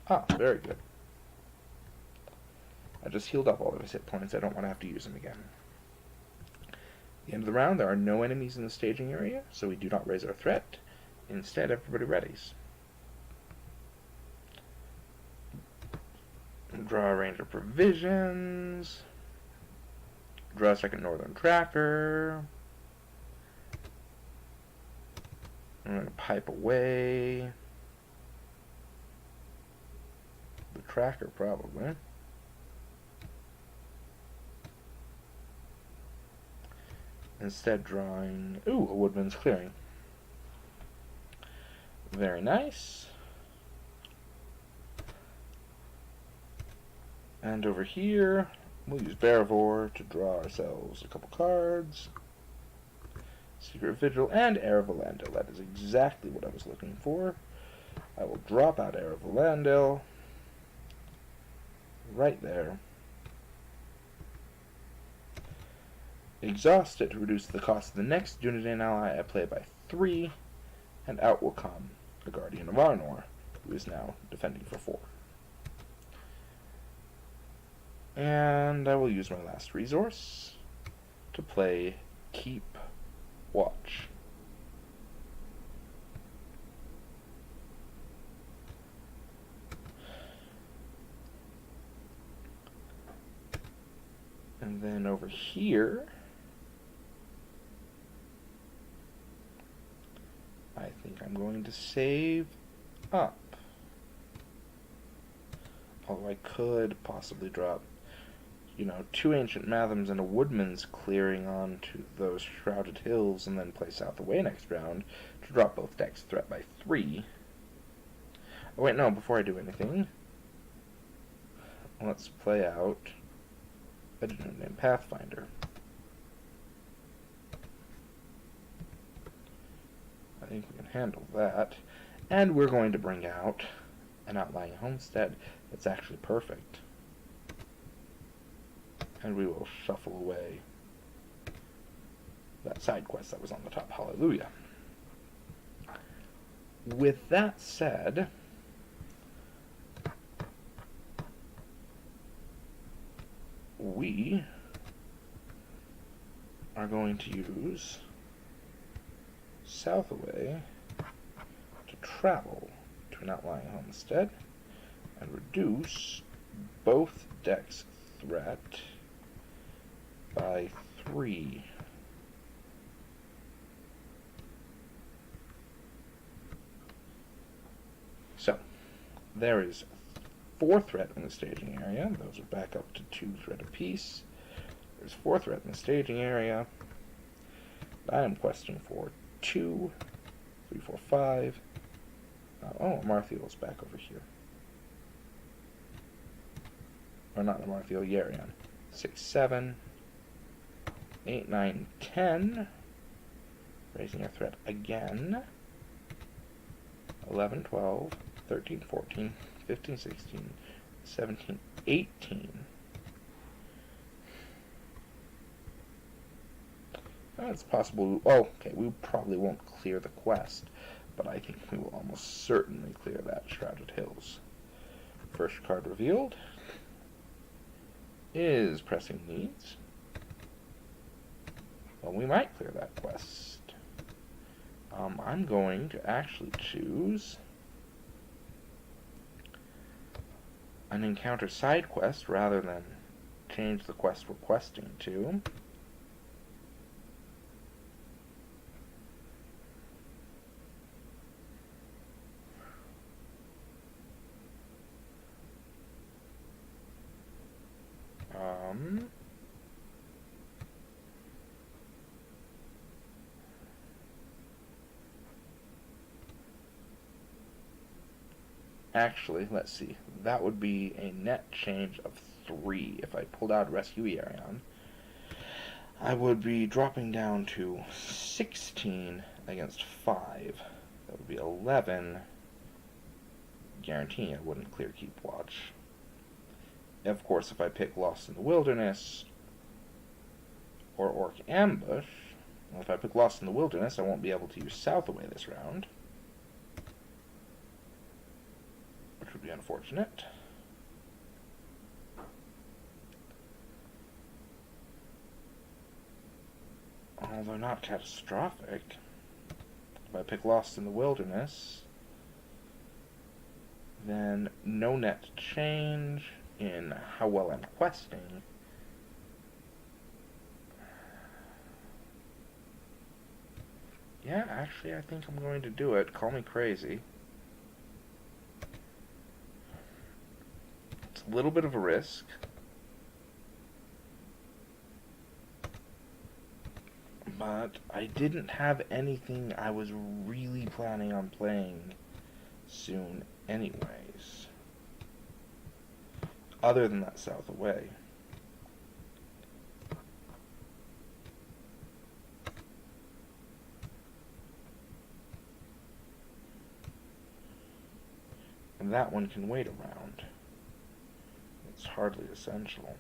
Speaker 1: Ah, very good. I just healed up all of his hit points. I don't want to have to use them again. At the end of the round, there are no enemies in the staging area, so we do not raise our threat. Instead, everybody readies. Draw a range of provisions. Draw a second Northern Tracker. I'm going to pipe away the tracker, probably. Instead, drawing... Ooh, a Woodman's Clearing. Very nice. And over here, we'll use Barivore to draw ourselves a couple cards. Secret Vigil and Heir of Elandil. That is exactly what I was looking for. I will drop out Heir of Elandil. Right there. Exhaust it to reduce the cost of the next Dunedain ally I play by 3, and out will come the Guardian of Arnor, who is now defending for 4. And I will use my last resource to play Keep Watch. And then over here, I think I'm going to save up. Although I could possibly drop, 2 Ancient Mathams and a Woodman's Clearing onto those Shrouded Hills and then play South Away next round to drop both decks threat by 3. Oh wait, no, before I do anything, let's play out a Dunedain Pathfinder. I think we can handle that. And we're going to bring out an Outlying Homestead that's actually perfect. And we will shuffle away that side quest that was on the top. Hallelujah. With that said, we are going to use South Away to travel to an Outlying Homestead and reduce both decks' threat by 3. So, there is 4 threat in the staging area. Those are back up to 2 threat apiece. There's 4 threat in the staging area. I am questing for 2, 3, 4, 5, Oh, Amarthiel's back over here. Or not Amarthiel, Yarion. 6, 7, 8, 9, 10. Raising our threat again. 11, 12, 13, 14, 15, 16, 17, 18. It's possible. Oh, okay, we probably won't clear the quest, but I think we will almost certainly clear that Shrouded Hills. First card revealed is Pressing Needs. Well, we might clear that quest. I'm going to actually choose an encounter side quest rather than change the quest we're questing to. Actually, let's see. That would be a net change of 3 if I pulled out Rescue Yarion. I would be dropping down to 16 against 5. That would be 11, guaranteeing I wouldn't clear Keep Watch. And of course, if I pick Lost in the Wilderness or Orc Ambush, well, if I pick Lost in the Wilderness, I won't be able to use South Away this round, which would be unfortunate. Although not catastrophic. If I pick Lost in the Wilderness, then no net change in how well I'm questing. Yeah, actually, I think I'm going to do it. Call me crazy. It's a little bit of a risk. But I didn't have anything I was really planning on playing soon anyways. Other than that South Away. And that one can wait around. It's hardly essential.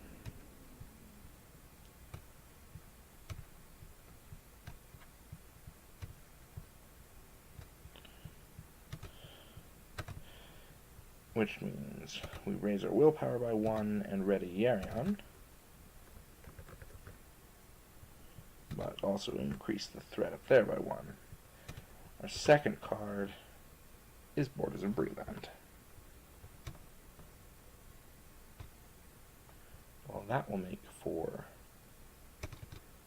Speaker 1: Which means we raise our willpower by 1 and ready Yarion, but also increase the threat up there by 1. Our second card is Borders of Breland. Well, that will make for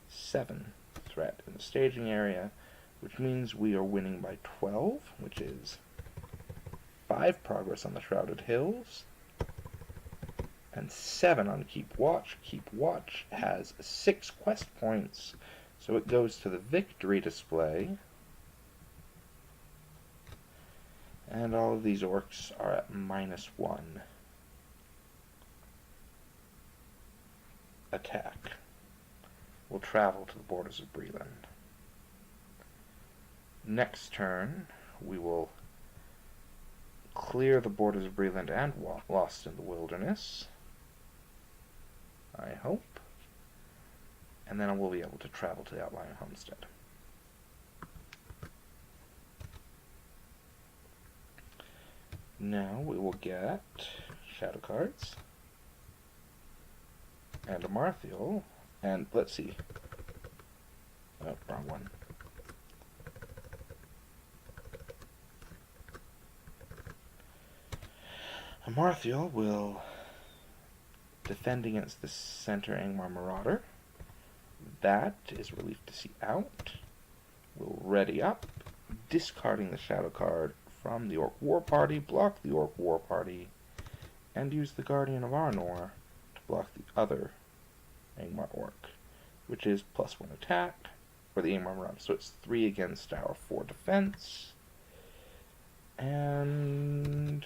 Speaker 1: 7 threat in the staging area, which means we are winning by 12, which is 5 progress on the Shrouded Hills, and 7 on Keep Watch. Keep Watch has 6 quest points, so it goes to the victory display. And all of these orcs are at -1 attack. We'll travel to the Borders of Breland. Next turn, we will clear the Borders of Breland and Lost in the Wilderness, I hope, and then I will be able to travel to the Outlying Homestead. Now we will get shadow cards and Amarthiel, and let's see. Oh, wrong one. Amarthiel will defend against the center Angmar Marauder. That is Relief to See out. We'll ready up, discarding the shadow card from the Orc War Party, block the Orc War Party, and use the Guardian of Arnor to block the other Angmar Orc, which is +1 attack for the Angmar Marauder. So it's 3 against our 4 defense. And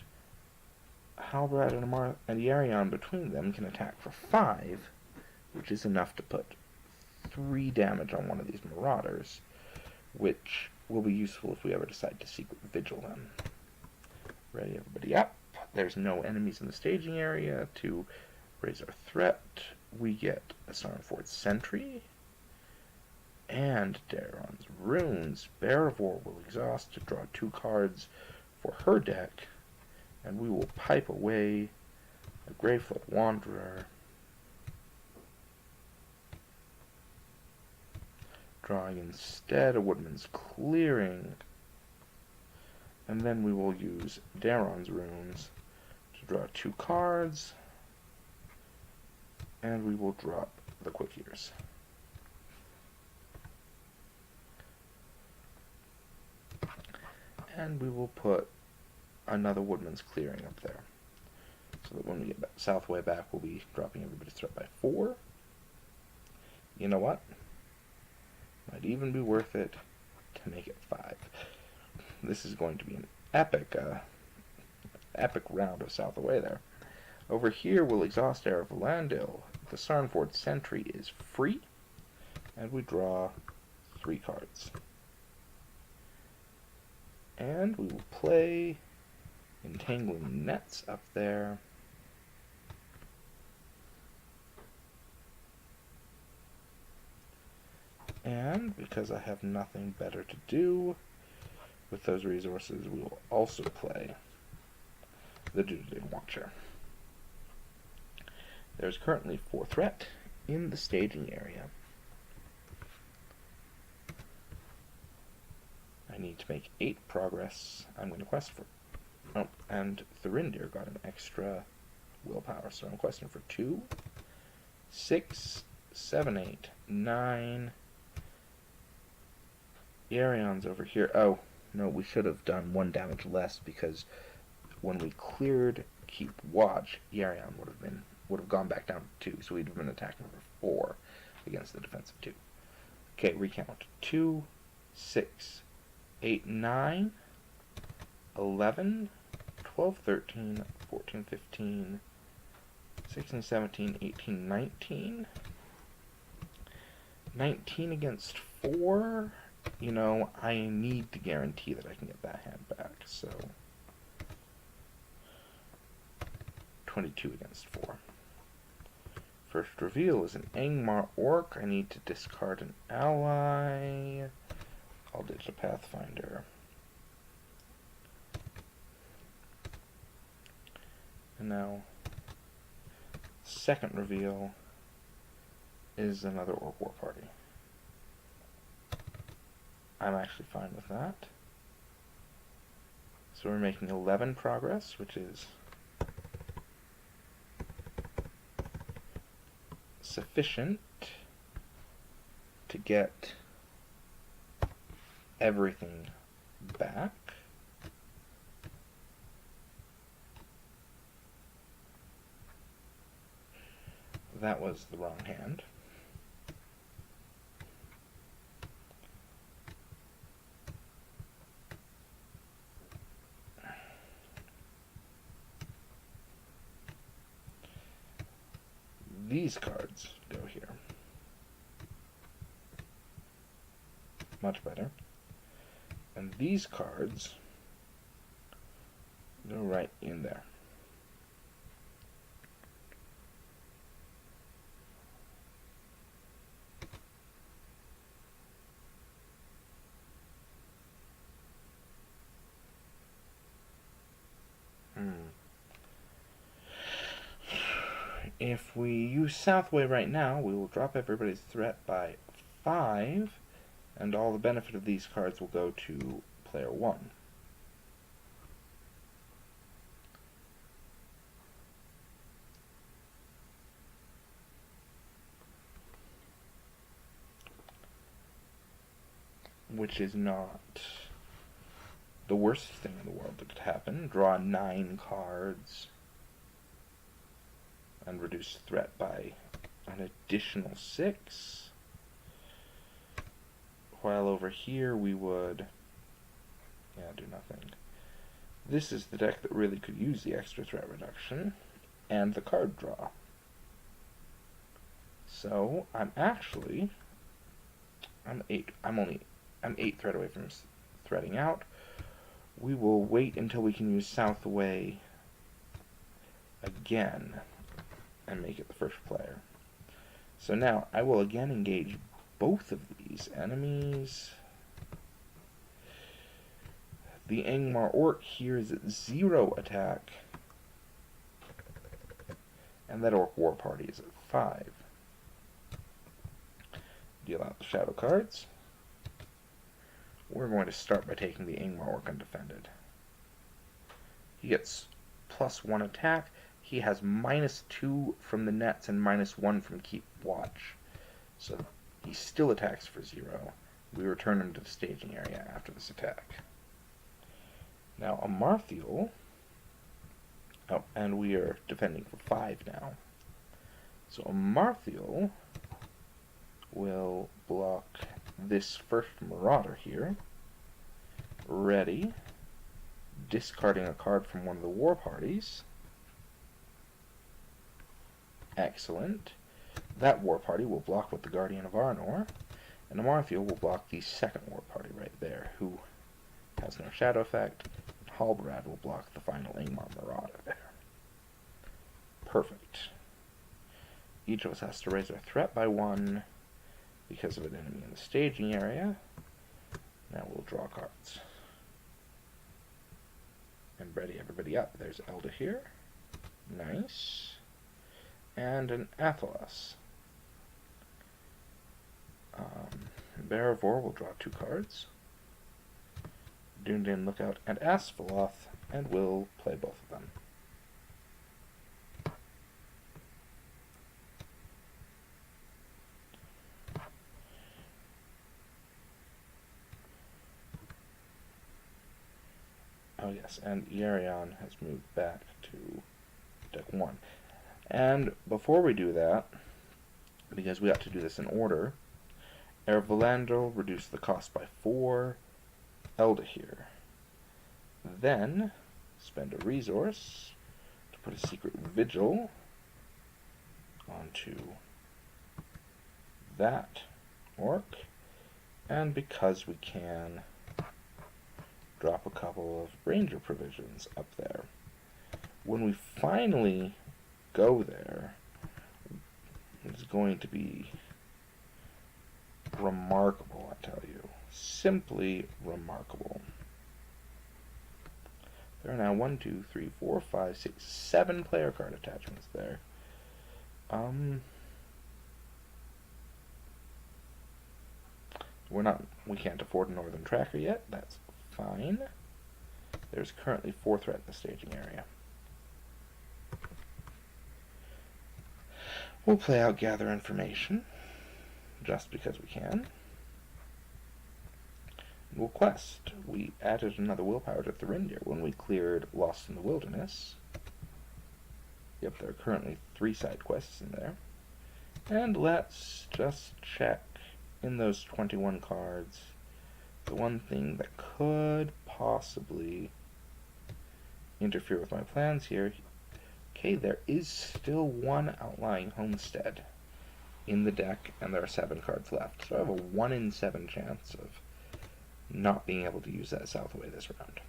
Speaker 1: Halbrad and Yarion between them can attack for 5, which is enough to put 3 damage on one of these Marauders, which will be useful if we ever decide to Secret Vigil them. Ready, everybody up. There's no enemies in the staging area to raise our threat. We get a Sarnford Sentry and Daron's Runes. Bear of War will exhaust to draw 2 cards for her deck, and we will pipe away a Graveflood Wanderer, drawing instead a Woodman's Clearing, and then we will use Daron's Runes to draw 2 cards, and we will drop the Quick Ears. And we will put another Woodman's Clearing up there, so that when we get Southway back, we'll be dropping everybody's threat by 4. You know what? Might even be worth it to make it 5. This is going to be an epic round of Southway there. Over here, we'll exhaust Heir of Valandil. The Sarnford Sentry is free, and we draw 3 cards. And we will play Entangling Nets up there. And because I have nothing better to do with those resources, we will also play the Doomsday Watcher. There's currently 4 threat in the staging area. I need to make 8 progress. I'm going to quest for... Oh, and Thurindir got an extra willpower, so I'm questing for 2, 6, 7, 8, 9... Yarion's over here. Oh, no, we should have done 1 damage less, because when we cleared Keep Watch, Yarion would have gone back down to 2, so we'd have been attacking for 4 against the defense of 2. Okay, recount. 2, 6, 8, 9, 11, 12, 13, 14, 15, 16, 17, 18, 19. 19 against 4. You know, I need to guarantee that I can get that hand back, so 22 against 4. First reveal is an Angmar Orc. I need to discard an ally. I'll ditch a Pathfinder. And now, second reveal is another Orc War Party. I'm actually fine with that. So we're making 11 progress, which is sufficient to get everything back. That was the wrong hand. These cards go here. Much better. And these cards go right in there. If we use Southway right now, we will drop everybody's threat by 5, and all the benefit of these cards will go to player 1. Which is not the worst thing in the world that could happen. Draw 9 cards and reduce threat by an additional 6. While over here we would, do nothing. This is the deck that really could use the extra threat reduction and the card draw. So I'm 8 threat away from threading out. We will wait until we can use South Away again and make it the first player. So now I will again engage both of these enemies. The Angmar Orc here is at 0 attack, and that Orc War Party is at 5. Deal out the shadow cards. We're going to start by taking the Angmar Orc undefended. He gets +1 attack. He has -2 from the nets and -1 from Keep Watch. So he still attacks for 0. We return him to the staging area after this attack. Now a Marthiel, and we are defending for 5 now. So a Marthiel will block this first Marauder here. Ready. Discarding a card from one of the war parties. Excellent. That war party will block with the Guardian of Arnor, and the Marthiel will block the second war party right there, who has no shadow effect. Halbrad will block the final Angmar Marauder there. Perfect. Each of us has to raise our threat by 1 because of an enemy in the staging area. Now we'll draw cards. And ready everybody up. There's Elda here. Nice. And an Athelas. Baravor will draw 2 cards. Dundin Lookout and Asphalloth, and we'll play both of them. Oh yes, and Yarion has moved back to deck 1. And before we do that, because we have to do this in order, Ervalandel reduced the cost by 4, Elda here. Then, spend a resource to put a Secret Vigil onto that orc, and because we can, drop a couple of Ranger provisions up there. When we finally go there, it's going to be remarkable, I tell you. Simply remarkable. There are now 1, 2, 3, 4, 5, 6, 7 player card attachments there. We can't afford a Northern Tracker yet. That's fine. There's currently 4 threat in the staging area. We'll play out Gather Information, just because we can. We'll quest. We added another willpower to Thrindir when we cleared Lost in the Wilderness. Yep, there are currently 3 side quests in there. And let's just check in those 21 cards the one thing that could possibly interfere with my plans here. Okay, there is still 1 outlying homestead in the deck, and there are 7 cards left. So I have a 1 in 7 chance of not being able to use that South Away this round.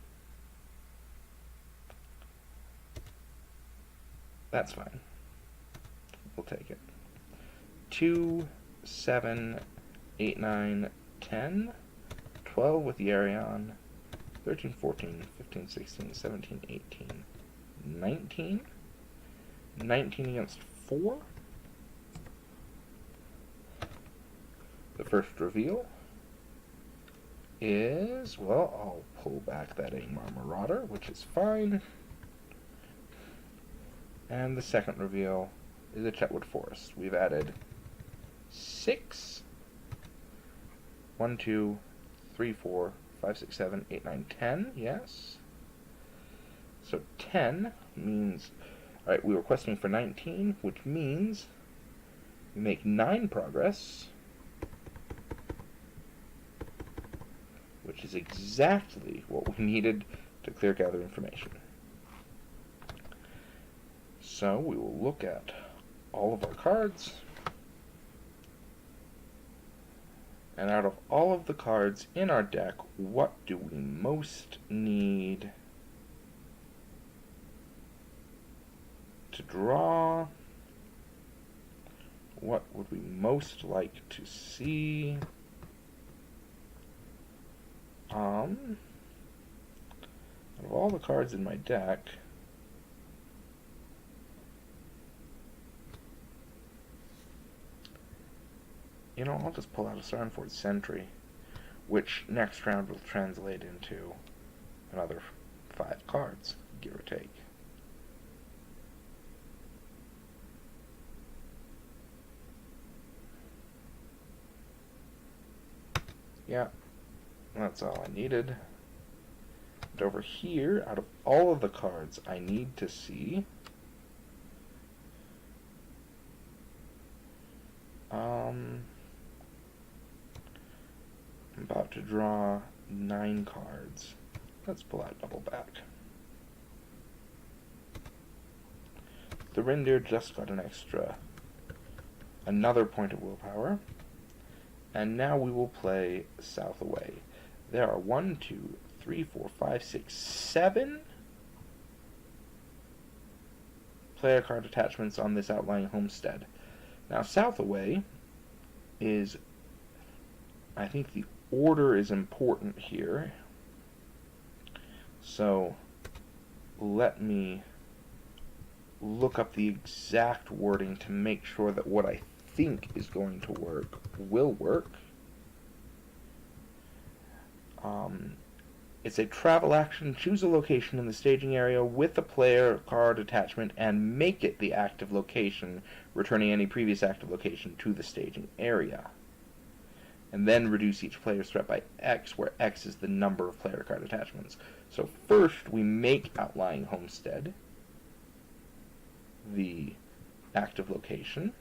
Speaker 1: That's fine. We'll take it. 2, 7, 8, 9, 10, 12 with Yarion, 13, 14, 15, 16, 17, 18, 19, 19 against 4. The first reveal is, well, I'll pull back that Angmar Marauder, which is fine. And the second reveal is a Chetwood Forest. We've added 6. 1, 2, 3, 4, 5, 6, 7, 8, 9, 10. Yes. So 10 means, alright, we were questing for 19, which means we make 9 progress, which is exactly what we needed to to clear gather information. So we will look at all of our cards. And out of all of the cards in our deck, what do we most need to draw? What would we most like to see? Out of all the cards in my deck, you know, I'll just pull out a Sarnford Sentry, which next round will translate into another 5 cards, give or take. Yeah, that's all I needed. And over here, out of all of the cards I need to see, I'm about to draw 9 cards. Let's pull out Double Back. The reindeer just got another point of willpower. And now we will play South Away. There are 1, 2, 3, 4, 5, 6, 7 player card attachments on this outlying homestead. Now, South Away is, I think the order is important here. So, let me look up the exact wording to make sure that what I think is going to work will work. It's a travel action. Choose a location in the staging area with a player card attachment and make it the active location, returning any previous active location to the staging area. And then reduce each player's threat by X, where X is the number of player card attachments. So first we make outlying homestead the active location,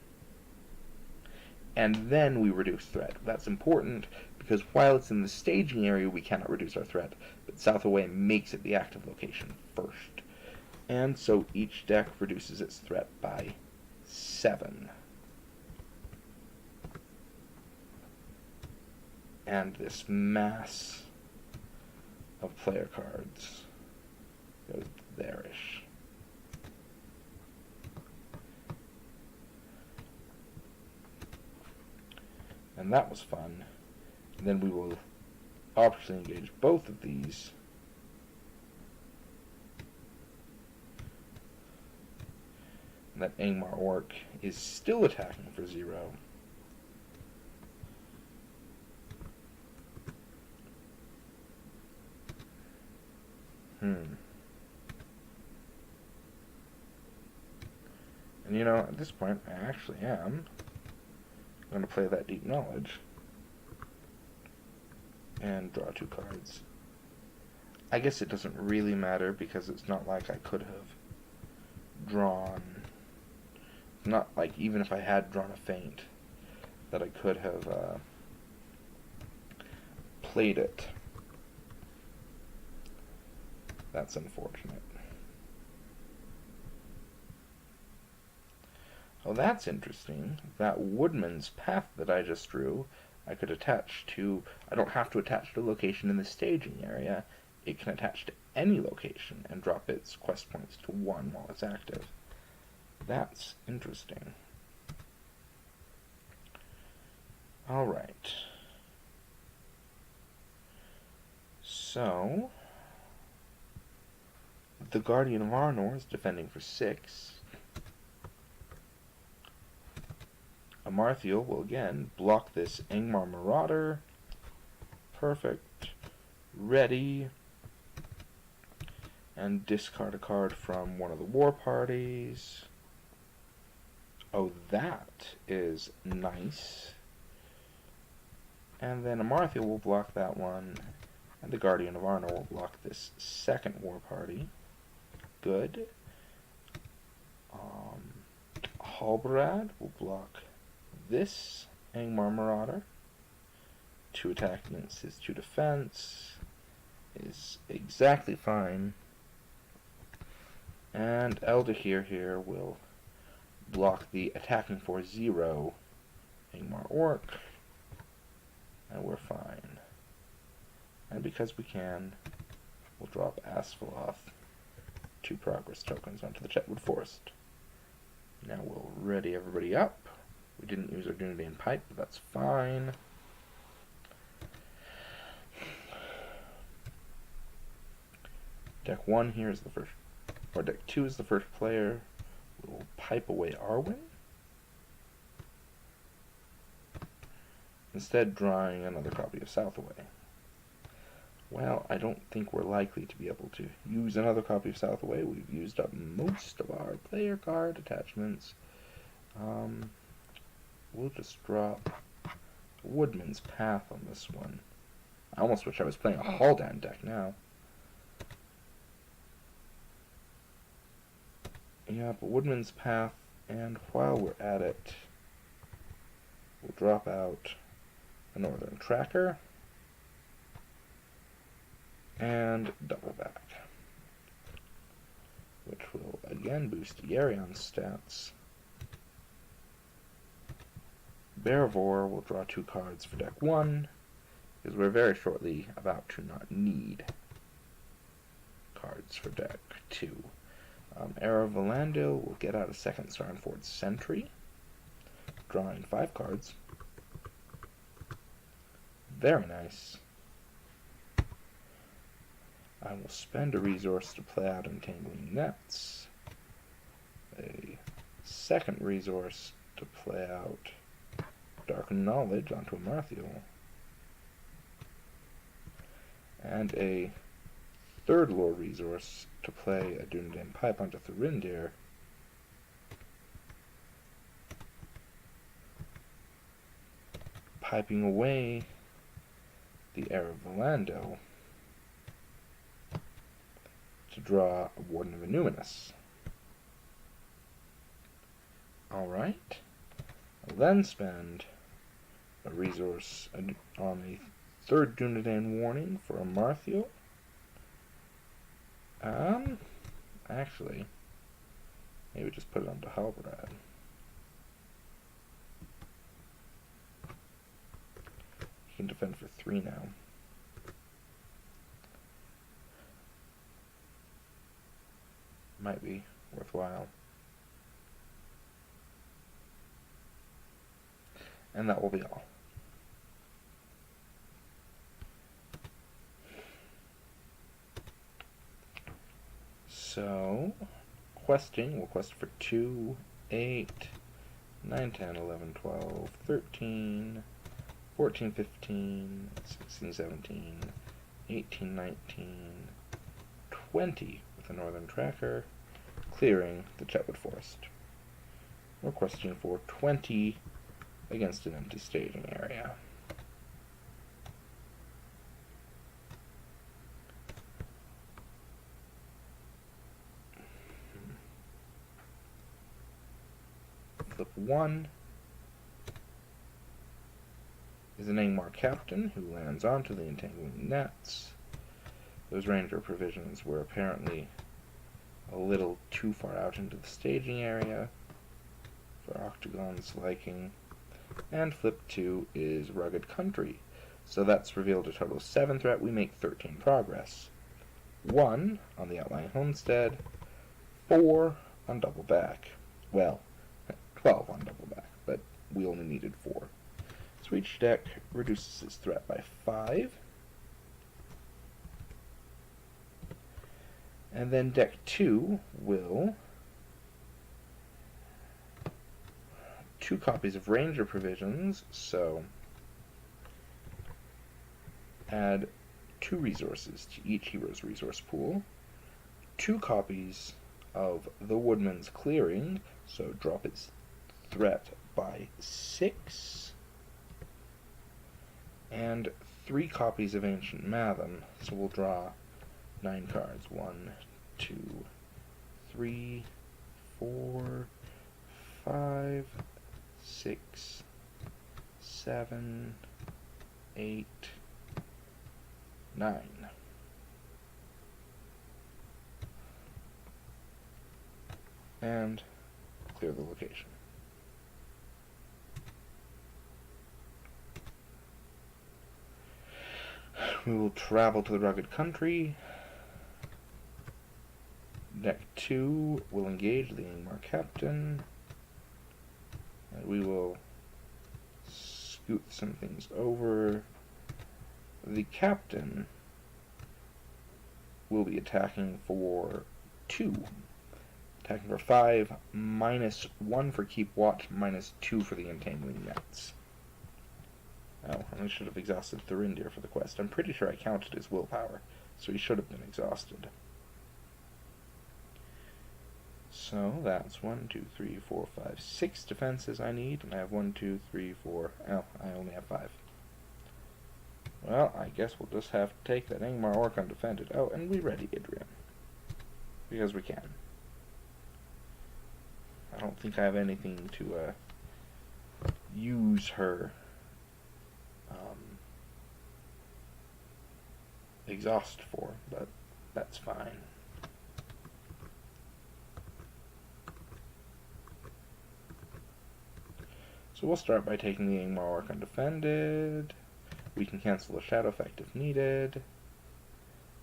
Speaker 1: and then we reduce threat. That's important because while it's in the staging area, we cannot reduce our threat, but South Away makes it the active location first. And so each deck reduces its threat by 7. And this mass of player cards goes there-ish. And that was fun. And then we will obviously engage both of these. And that Angmar Orc is still attacking for 0. And you know, at this point, I actually am going to play that Deep Knowledge and draw 2 cards. I guess it doesn't really matter because it's not like I could have drawn, not like even if I had drawn a feint, that I could have played it. That's unfortunate. Oh, that's interesting. That Woodman's Path that I just drew, I could attach to... I don't have to attach to a location in the staging area. It can attach to any location and drop its quest points to 1 while it's active. That's interesting. Alright. So... the Guardian of Arnor is defending for 6. Amarthiel will again block this Angmar Marauder. Perfect. Ready. And discard a card from one of the war parties. Oh, that is nice. And then Amarthiel will block that one. And the Guardian of Arnor will block this second war party. Good. Halbrad will block this Angmar Marauder. 2 attack against his 2 defense. is exactly fine. And Elder here will block the attacking for 0 Angmar Orc, and we're fine. And because we can, we'll drop Asphalloth 2 progress tokens onto the Chetwood Forest. Now we'll ready everybody up. We didn't use our Dunedain Pipe, but that's fine. Deck 1 here is the first, or deck 2 is the first player. We'll pipe away Arwen, instead drawing another copy of Southaway. Well, I don't think we're likely to be able to use another copy of Southaway. We've used up most of our player card attachments. We'll just drop Woodman's Path on this one. I almost wish I was playing a Haldan deck now. Yeah, but Woodman's Path, and while we're at it, we'll drop out a Northern Tracker and double back, which will again boost Yarion's stats. Bearvor will draw 2 cards for deck 1, because we're very shortly about to not need cards for deck 2. Era of Valandil will get out a second Sarnford Sentry, drawing 5 cards. Very nice. I will spend a resource to play out Entangling Nets, a second resource to play out Dark Knowledge onto a Marthiel, and a third lore resource to play a Dunedain Pipe onto Thurindir, piping away the Heir of Valando to draw a Warden of Innuminus. Alright, I'll then spend a resource on a third Dunedain Warning for a Marthiel. Actually, maybe just put it onto Halbrad. He can defend for 3 now. Might be worthwhile. And that will be all. So, questing, we'll quest for 2, 8, 9, 10, 11, 12, 13, 14, 15, 16, 17, 18, 19, 20 with a Northern Tracker, clearing the Chetwood Forest. We're questing for 20 against an empty staging area. Flip 1 is an Angmar Captain who lands onto the Entangling Nets. Those Ranger provisions were apparently a little too far out into the staging area for Octagon's liking. And flip 2 is Rugged Country. So that's revealed a total of 7 threat. We make 13 progress. 1 on the Outlying Homestead, 4 on Double Back. Well, 12 on Double Back, but we only needed 4. So each deck reduces its threat by 5. And then deck 2 will 2 copies of Ranger provisions, so add 2 resources to each hero's resource pool, 2 copies of the Woodman's Clearing, so drop its threat by 6, and 3 copies of Ancient Matham, so we'll draw 9 cards. 1, 2, 3, 4, 5, 6, 7, 8, 9. and clear the location. We will travel to the rugged country. Deck 2 will engage the Angmar captain, and we will scoot some things over. The captain will be attacking for 2. Attacking for 5, -1 for keep watch, -2 for the entangling nets. Oh, and I should have exhausted Thurindir for the quest. I'm pretty sure I counted his willpower, so he should have been exhausted. So that's 1, 2, 3, 4, 5, 6 defenses I need, and I have 1, 2, 3, 4. Oh, I only have 5. Well, I guess we'll just have to take that Angmar Orc undefended. Oh, and we ready Idrian. Because we can. I don't think I have anything to use her exhaust for, but that's fine. So we'll start by taking the Angmar Orc undefended. We can cancel a shadow effect if needed.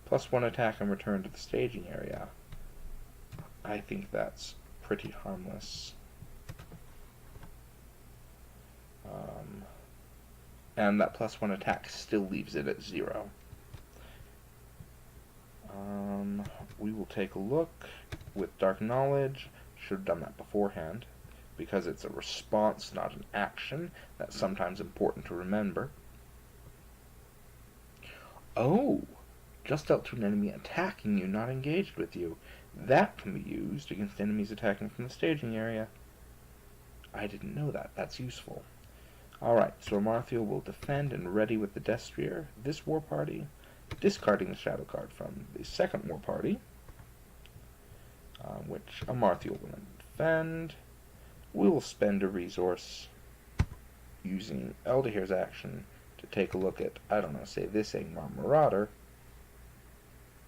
Speaker 1: +1 attack and return to the staging area. I think that's pretty harmless. And that +1 attack still leaves it at 0. We will take a look with Dark Knowledge. Should have done that beforehand, because it's a response, not an action. That's sometimes important to remember. Oh! Just dealt to an enemy attacking you, not engaged with you. That can be used against enemies attacking from the staging area. I didn't know that. That's useful. Alright, so Amarthiel will defend and ready with the Destrier. This war party, discarding the shadow card from the second war party, which Amarthiel will defend. We will spend a resource using Eldahire's action to take a look at, I don't know, say this Angmar Marauder.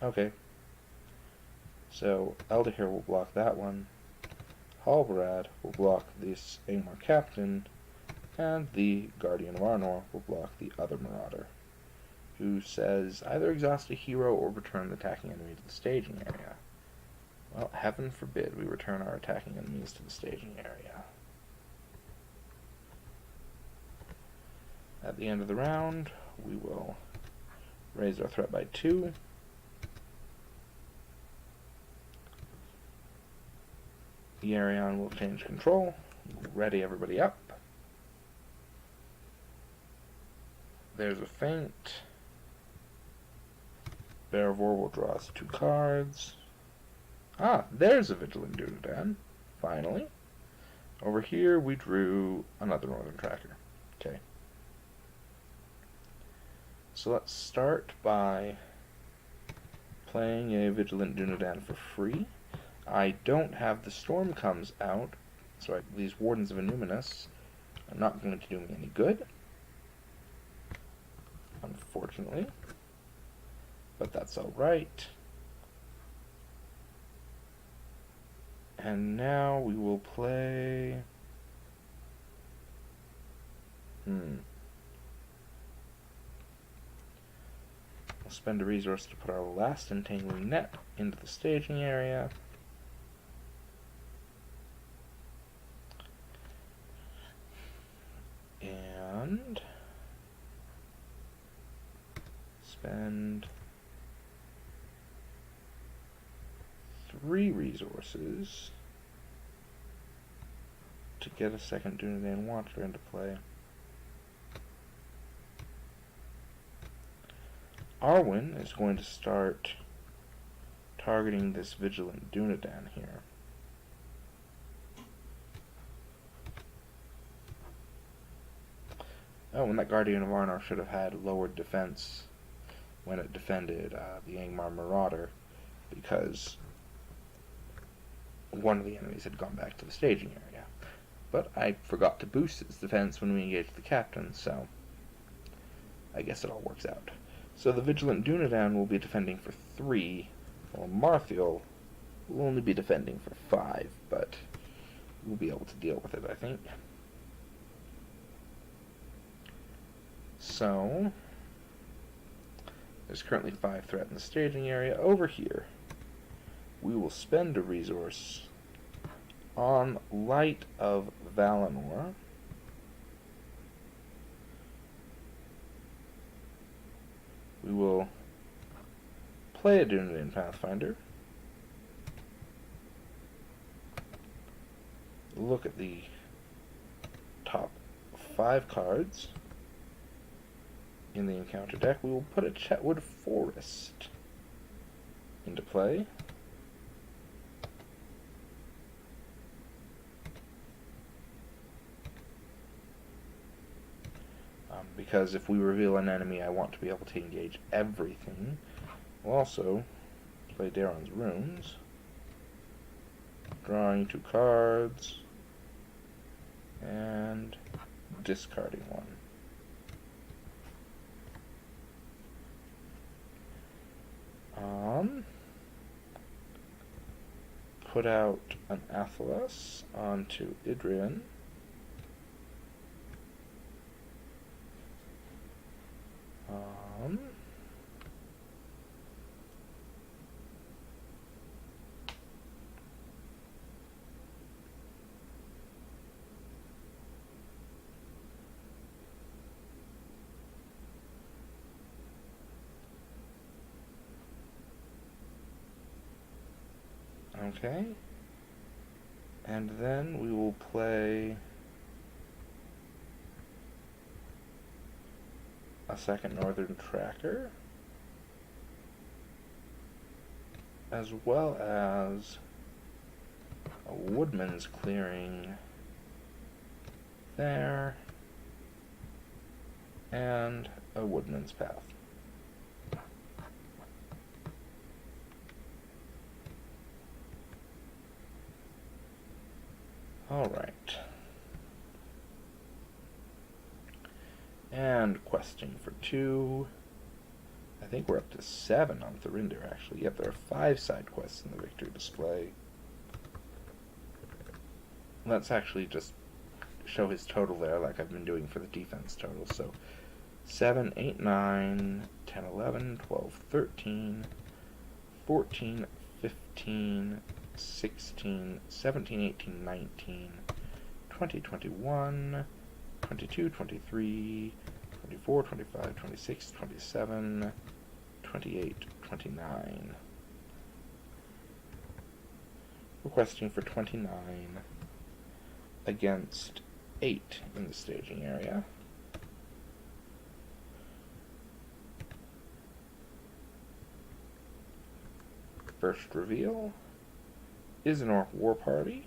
Speaker 1: Okay. So Eldahir will block that one. Halbarad will block this Angmar Captain, and the Guardian of Arnor will block the other Marauder, who says either exhaust a hero or return the attacking enemy to the staging area. Well, heaven forbid we return our attacking enemies to the staging area. At the end of the round, we will raise our threat by 2. The Arion will change control. Ready everybody up. There's a feint. Bearvor will draw us 2 cards. Ah, there's a Vigilant Dunedain, finally. Over here we drew another Northern Tracker. Okay. So let's start by playing a Vigilant Dunedain for free. I don't have the Storm Comes out, so these Wardens of Innuminus are not going to do me any good, unfortunately, but that's alright. And now we will play... We'll spend a resource to put our last Entangling Net into the staging area. And spend 3 resources to get a second Dunedain Watcher into play. Arwen is going to start targeting this Vigilant Dunedain here. Oh, and that Guardian of Arnor should have had lowered defense when it defended the Angmar Marauder, because one of the enemies had gone back to the staging area. But I forgot to boost its defense when we engaged the captain, so I guess it all works out. So the Vigilant Dunedain will be defending for 3, while Marthiel We'll only be defending for 5, but we'll be able to deal with it, I think. So, there's currently 5 threat in the staging area. Over here, we will spend a resource on Light of Valinor. We will play a Dunedain Pathfinder. Look at the top 5 cards in the encounter deck. We will put a Chetwood Forest into play. Because if we reveal an enemy, I want to be able to engage everything. We'll also play Daron's Runes. Drawing 2 cards. And discarding 1. Put out an Athelas onto Idrian. Okay. And then we will play a second Northern Tracker, as well as a Woodman's Clearing there, and a Woodman's Path. Alright. And questing for 2. I think we're up to 7 on Thurinder, actually. Yep, there are 5 side quests in the victory display. Let's actually just show his total there like I've been doing for the defense total. So 7, 8, 9, 10, 11, 12, 13, 14, 15, 16, 17, 18, 19, 20, 21, 22, 23, 24, 25, 26, 27, 28, 29. Requesting for 29 against 8 in the staging area. First reveal is an Orc War Party,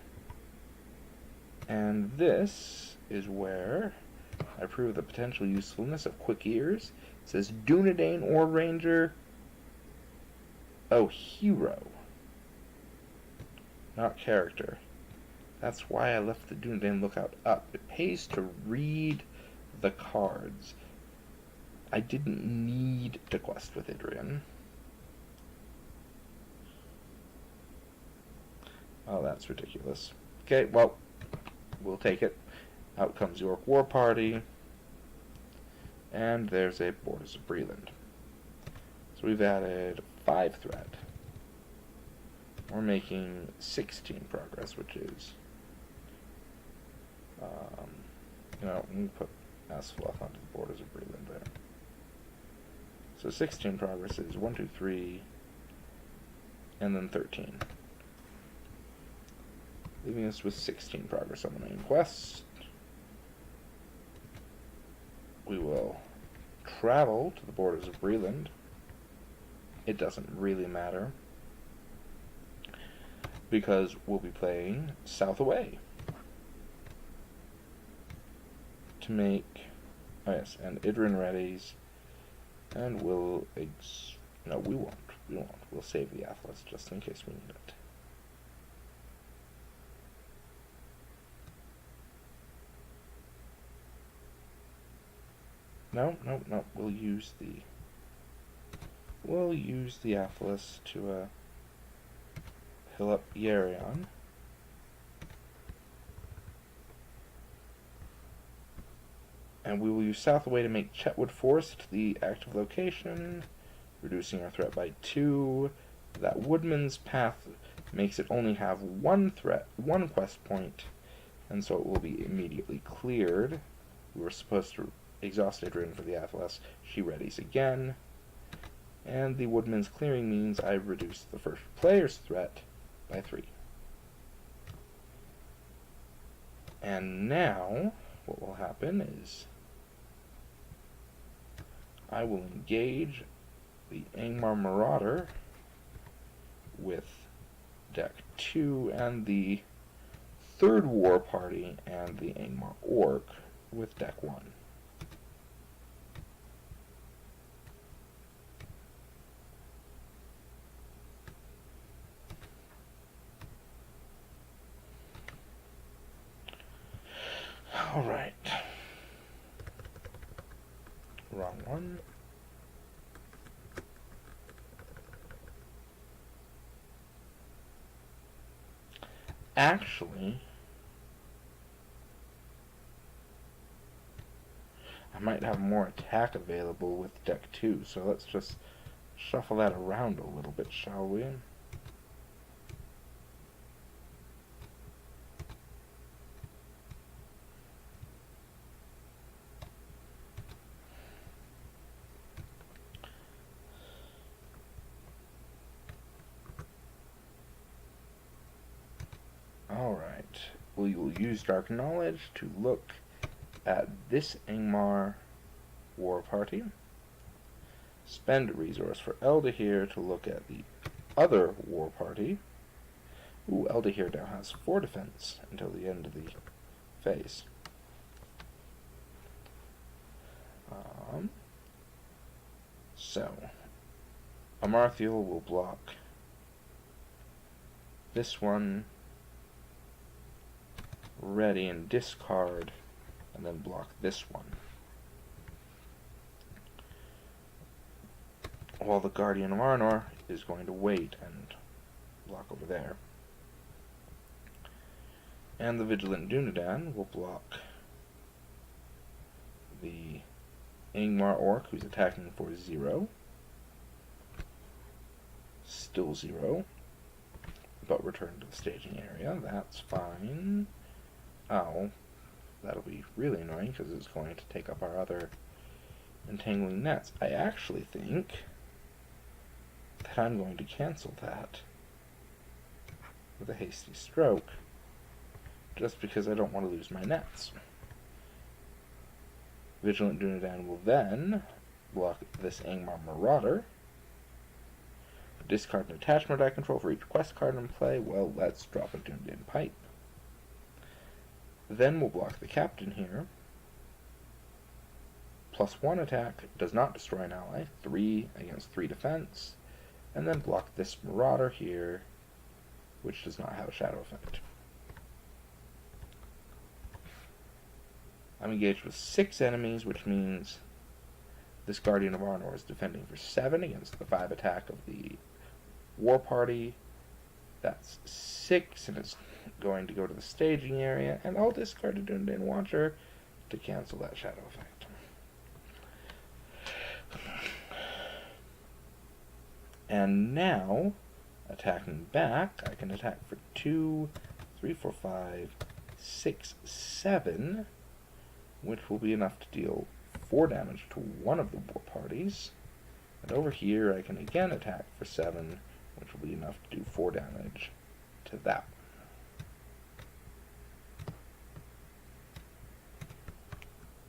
Speaker 1: and this is where I prove the potential usefulness of Quick Ears. It says Dunedain or Ranger. Oh, hero, not character. That's why I left the Dunedain Lookout up. It pays to read the cards. I didn't need to quest with Idrian. Oh, that's ridiculous. Okay, well, we'll take it. Out comes the Orc War Party. And there's a Borders of Breland. So we've added 5 threat. We're making 16 progress, which is... let me put Asfluff onto the Borders of Breland there. So 16 progress is 1, 2, 3, and then 13. Leaving us with 16 progress on the main quest. We will travel to the Borders of Breland. It doesn't really matter, because we'll be playing South Away to make... Oh yes, and Idrin readies, and we'll... No, we won't. We won't. We'll save the Atlas just in case we need it. No. We'll use the Atlas to fill up Yarion. And we will use south away to make Chetwood Forest the active location, reducing our threat by 2. That Woodman's Path makes it only have one quest point, and so it will be immediately cleared. We were supposed to exhaust Adrian for the Atlas. She readies again. And the Woodman's clearing means I reduce the first player's threat by 3. And now, what will happen is I will engage the Angmar Marauder with deck 2 and the third war party and the Angmar Orc with deck 1. Alright. Wrong one. Actually, I might have more attack available with deck 2, so let's just shuffle that around a little bit, shall we? Alright, we will use Dark Knowledge to look at this Angmar war party. Spend a resource for Eldahir to look at the other war party. Ooh, Eldahir now has 4 defense until the end of the phase. So, Amarthiel will block this one, ready and discard, and then block this one. While the Guardian of Arnor is going to wait and block over there. And the Vigilant Dunedain will block the Angmar Orc, who's attacking for 0. Still 0. But return to the staging area. That's fine. Oh, that'll be really annoying because it's going to take up our other entangling nets. I actually think that I'm going to cancel that with a hasty stroke, just because I don't want to lose my nets. Vigilant Dunedain will then block this Angmar Marauder. Discard an attachment I control for each quest card in play. Well, let's drop a Dunedain Pipe. Then we'll block the Captain here. +1 attack, does not destroy an ally. 3 against 3 defense. And then block this Marauder here, which does not have a shadow effect. I'm engaged with 6 enemies, which means this Guardian of Arnor is defending for 7 against the 5 attack of the war party. That's 6, and it's going to go to the staging area, and I'll discard a Dunedain Watcher to cancel that shadow effect. And now, attacking back, I can attack for 2, 3, 4, 5, 6, 7, which will be enough to deal 4 damage to one of the war parties. And over here, I can again attack for 7, which will be enough to do 4 damage to that one.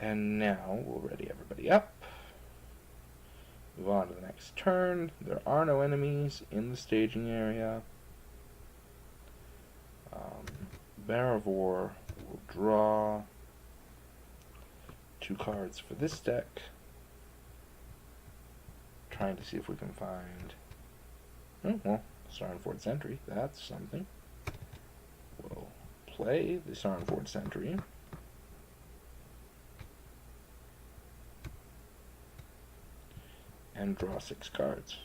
Speaker 1: And now we'll ready everybody up. Move on to the next turn. There are no enemies in the staging area. Baravor will draw 2 cards for this deck. Trying to see if we can find... Oh, well, Sarnford Sentry. That's something. We'll play the Sarnford Sentry. And draw 6 cards.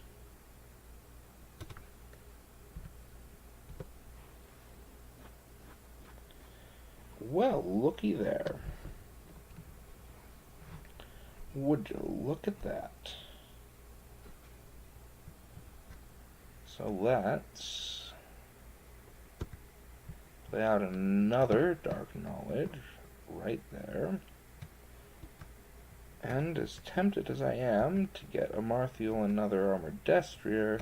Speaker 1: Well, looky there. Would you look at that? So let's play out another Dark Knowledge right there. And as tempted as I am to get Amarthiel another Armored Destrier,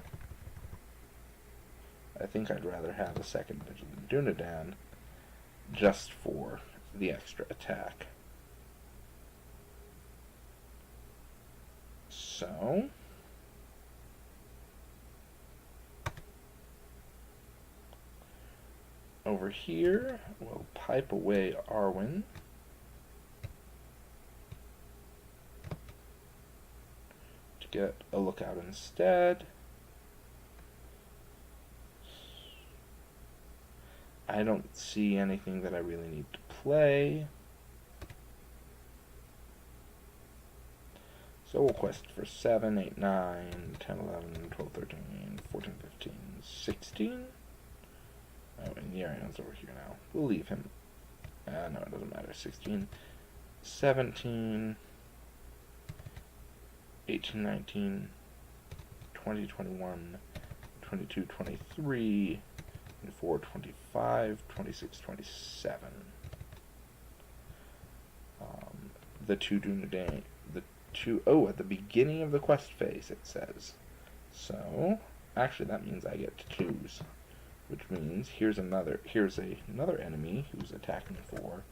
Speaker 1: I think I'd rather have a second Vigilant Dunedain just for the extra attack. So over here, we'll pipe away Arwen. To get a lookout instead. I don't see anything that I really need to play. So we'll quest for 7, 8, 9, 10, 11, 12, 13, 14, 15, 16. Oh, and Yarion's over here now. We'll leave him. No, it doesn't matter. 16, 17, 18, 19, 20, 21, 22, 23, 24, 25, 26, 27. The two Dunedain, at the beginning of the quest phase it says. So, actually that means I get to choose. Which means here's another enemy who's attacking for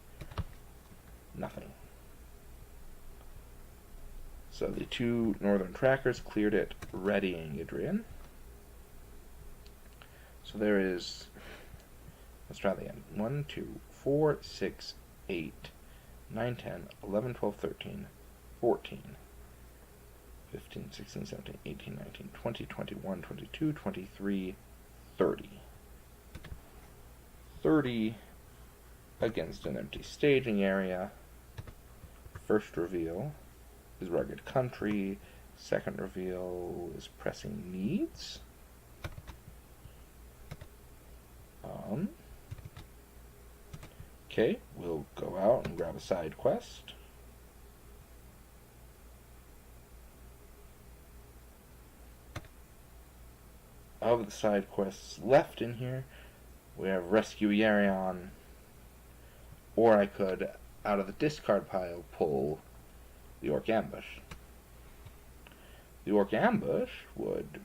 Speaker 1: nothing. So the two northern trackers cleared it, readying Idrian. So there is, let's try the end. 1, 2, 4, 6, 8, 9, 10, 11, 12, 13, 14, 15, 16, 17, 18, 19, 20, 21, 22, 23, 30. 30 against an empty staging area. First reveal is Rugged Country. Second reveal is Pressing Needs. Okay, we'll go out and grab a side quest. Of the side quests left in here, we have Rescue Yarion, or I could, out of the discard pile, pull the Orc Ambush. The Orc Ambush would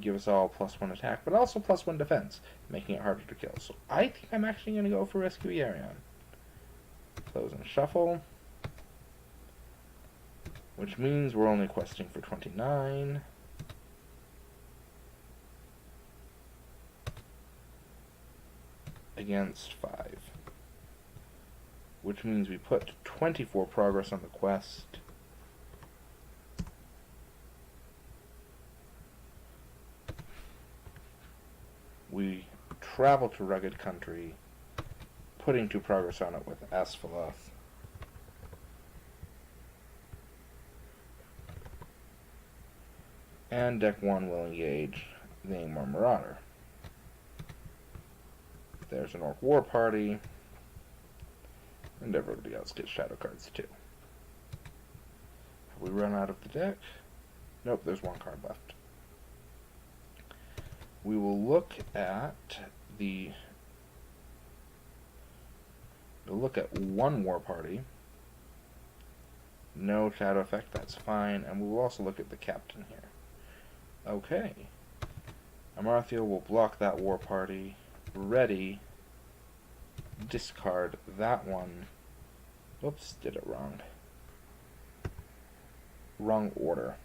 Speaker 1: give us all +1 attack, but also +1 defense, making it harder to kill. So I think I'm actually going to go for Rescue Yarion. Close and shuffle, which means we're only questing for 29. Against 5. Which means we put 24 progress on the quest. We travel to Rugged Country, putting 2 progress on it with Asphaleth. And deck 1 will engage the Angmar Marauder. There's an Orc War Party, and everybody else gets shadow cards too. Have we run out of the deck? Nope, there's 1 card left. We will look at one War Party. No shadow effect, that's fine, and we will also look at the captain here. Okay. Amarthiel will block that War Party. Ready, discard that one. Oops, did it wrong. Wrong order.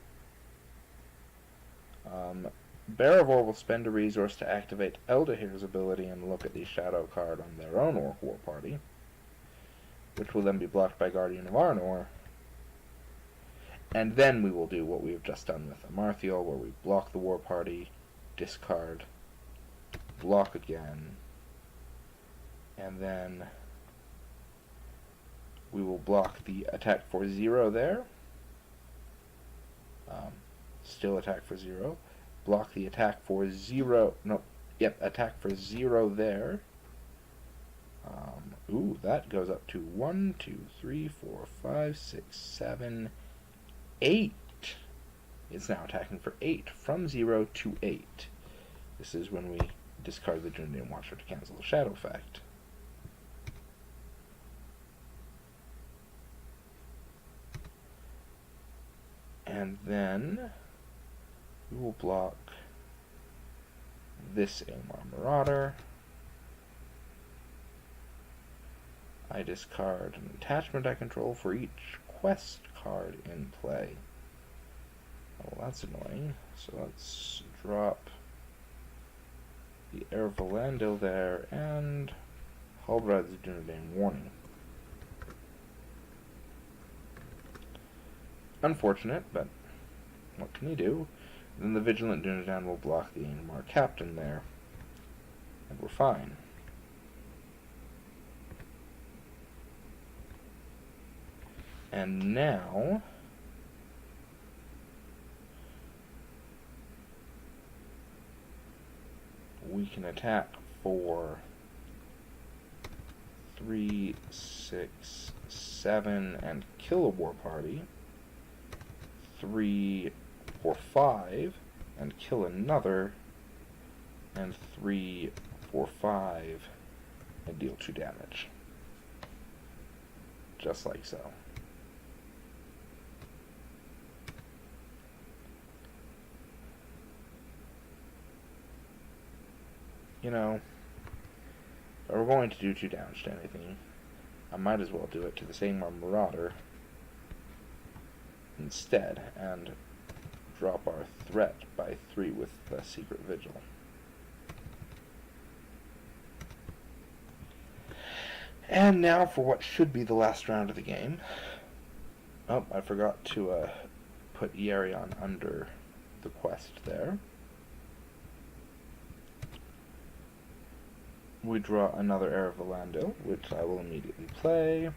Speaker 1: Barivor will spend a resource to activate Eldahir's ability and look at the shadow card on their own Orc War Party, which will then be blocked by Guardian of Arnor. And then we will do what we have just done with Amarthiel, where we block the War Party, discard, block again, and then we will block the attack for 0 there. Still attack for 0. Block the attack for 0. No, yep, attack for 0 there. Ooh, that goes up to 1, 2, 3, 4, 5, 6, 7, 8. It's now attacking for 8, from 0 to 8. This is when we discard the Dunedain Watcher to cancel the shadow effect. And then we will block this Angmar Marauder. I discard an attachment I control for each quest card in play. Oh, well, that's annoying. So let's drop the Heir of Valandil there and Halbrand's Dunedain Warning. Unfortunate, but what can you do? Then the Vigilant Dunedain will block the Angmar Captain there, and we're fine. And now we can attack for 3, 6, 7 and kill a war party. 3, 4, 5 and kill another. And 3, 4, 5 and deal 2 damage. Just like so. You know, if I were going to do 2 damage to anything, I might as well do it to the Angmar Marauder instead, and drop our threat by 3 with the Secret Vigil. And now for what should be the last round of the game. Oh, I forgot to put Yerion under the quest there. We draw another Heir of Valandil, which I will immediately play.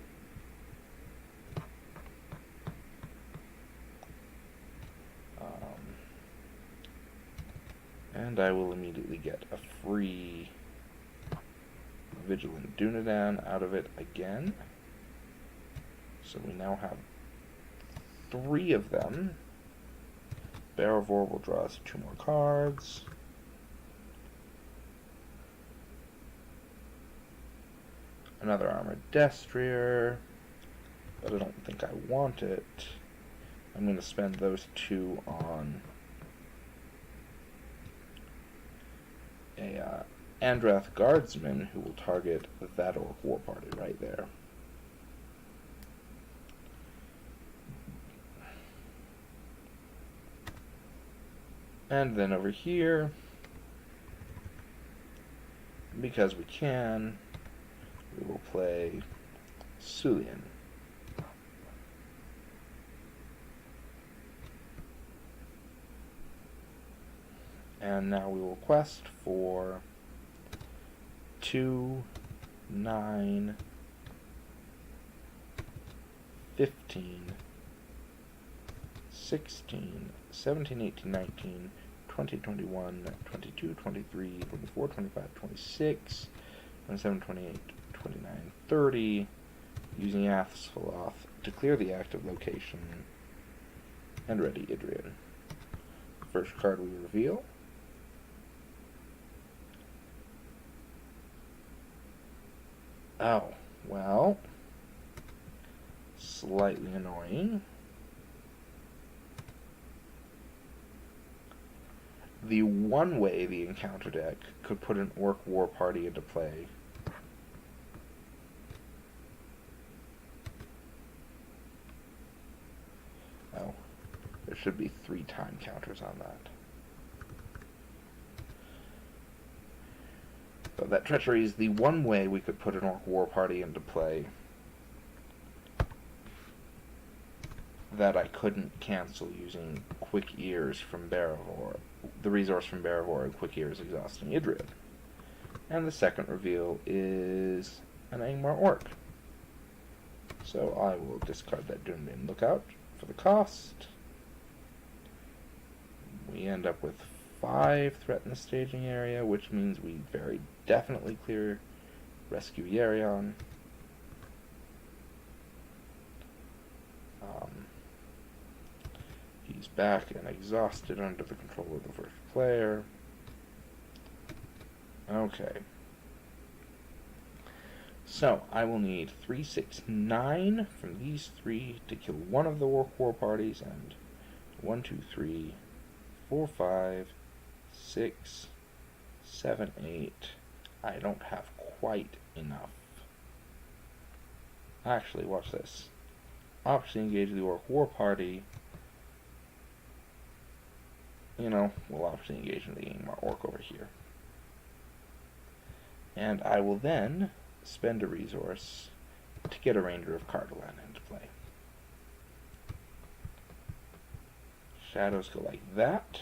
Speaker 1: And I will immediately get a free Vigilant Dunedain out of it again. So we now have 3 of them. Barovor will draw us 2 more cards. Another Armored Destrier, but I don't think I want it. I'm going to spend those 2 on a Andrath Guardsman who will target that Orc War Party right there. And then over here, because we can, we will play Sulian. And now we will quest for 2, 9, 15, 16, 17, 18, 19, 20, 21, 22, 23, 24, 25, 26, 27, 28, 29, 30, using Athsfaloth to clear the active location and ready Idrian. The first card we reveal oh, well, slightly annoying. The one way the encounter deck could put an Orc War Party into play oh, there should be 3 time counters on that. But that treachery is the one way we could put an Orc War Party into play that I couldn't cancel using Quick Ears from Barovor, the resource from Barovor, and Quick Ears exhausting Idrid. And the second reveal is an Angmar Orc. So I will discard that Dunedain Lookout for the cost. We end up with 5 threat in the staging area, which means we very definitely clear rescue Yarion. He's back and exhausted under the control of the first player. Okay. So, I will need 3, 6, 9 from these 3 to kill one of the Orc War parties, and 1, 2, 3, 4, 5, 6, 7, 8. I don't have quite enough. Actually, watch this. Option engage the Orc War party. You know, we'll option engage the Angmar Orc over here. And I will then spend a resource to get a Ranger of Cardolan into play. Shadows go like that.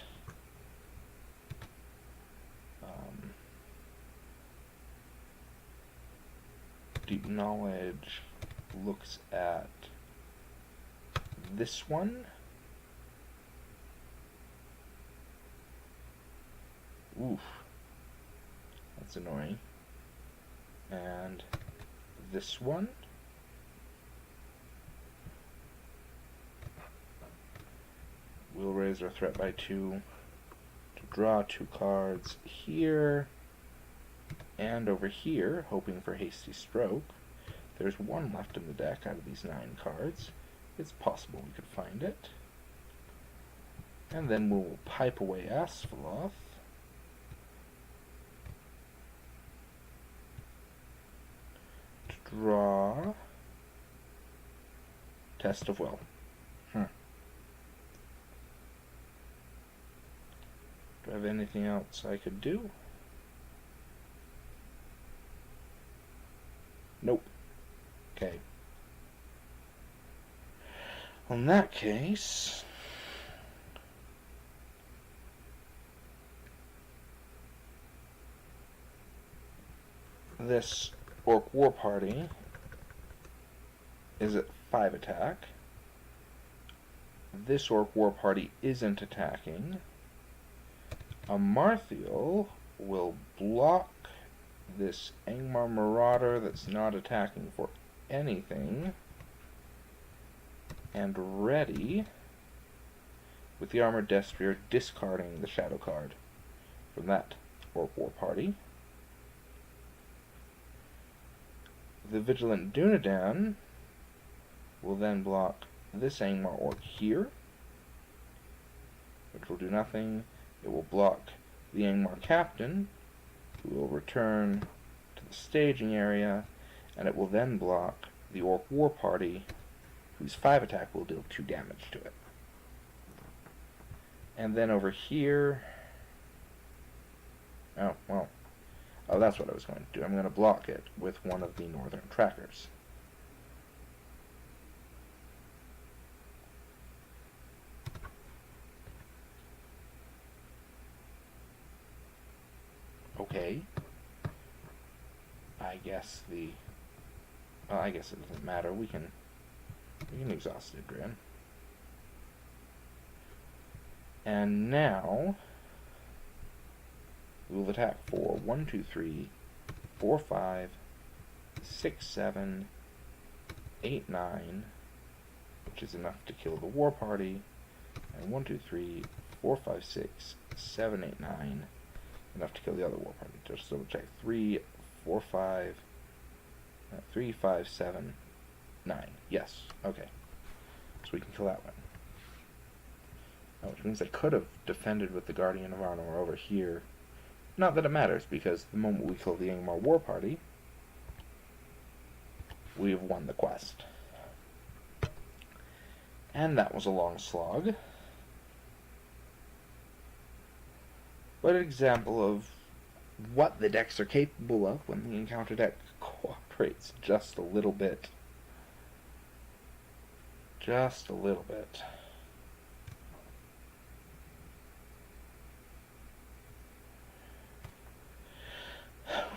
Speaker 1: Deep Knowledge looks at this one. Oof. That's annoying. And this one. We'll raise our threat by 2 to draw 2 cards here and over here, hoping for Hasty Stroke. There's 1 left in the deck out of these 9 cards. It's possible we could find it. And then we'll pipe away Asphalloth. To draw Test of Will. Do I have anything else I could do? Nope. Okay. In that case, this Orc War Party is at 5 attack. This Orc War Party isn't attacking. A Marthiel will block this Angmar Marauder that's not attacking for anything, and ready with the Armored Destrier, discarding the Shadow card from that Orc War Party. The Vigilant Dunedain will then block this Angmar Orc here, which will do nothing. It will block the Angmar Captain, who will return to the staging area, and it will then block the Orc War Party, whose 5 attack will deal 2 damage to it. And then over here, oh, that's what I was going to do. I'm going to block it with one of the Northern Trackers. Okay. I guess it doesn't matter. We can exhaust Idrian. And now we will attack for 1, 2, 3, 4, 5, 6, 7, 8, 9, which is enough to kill the War Party, and 1, 2, 3, 4, 5, 6, 7, 8, 9, enough to kill the other War Party. Just double check. 3, 4, 5, 3, 5, 7, 9. Yes. Okay. So we can kill that one. Which means I could have defended with the Guardian of Arnor over here. Not that it matters, because the moment we kill the Angmar War Party, we have won the quest. And that was a long slog. But an example of what the decks are capable of when the encounter deck cooperates just a little bit. Just a little bit.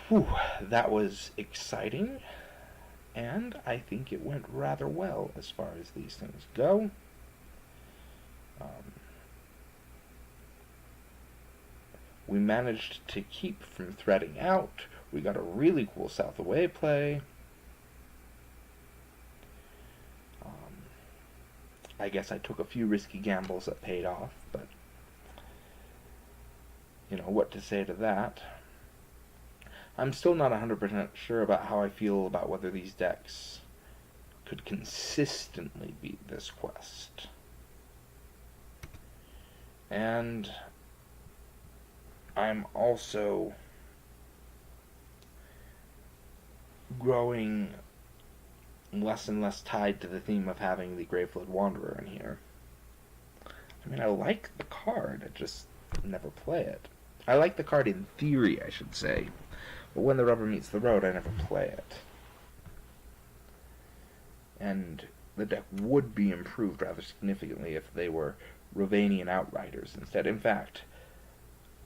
Speaker 1: Whew, that was exciting, and I think it went rather well as far as these things go. We managed to keep from threading out We got a really cool south away play. I guess I took a few risky gambles that paid off, but you know, what to say to that. I'm still not 100% sure about how I feel about whether these decks could consistently beat this quest. And I'm also growing less and less tied to the theme of having the Graveflood Wanderer in here. I mean, I like the card, I just never play it. I like the card in theory, I should say, but when the rubber meets the road, I never play it. And the deck would be improved rather significantly if they were Rovanian Outriders instead. In fact,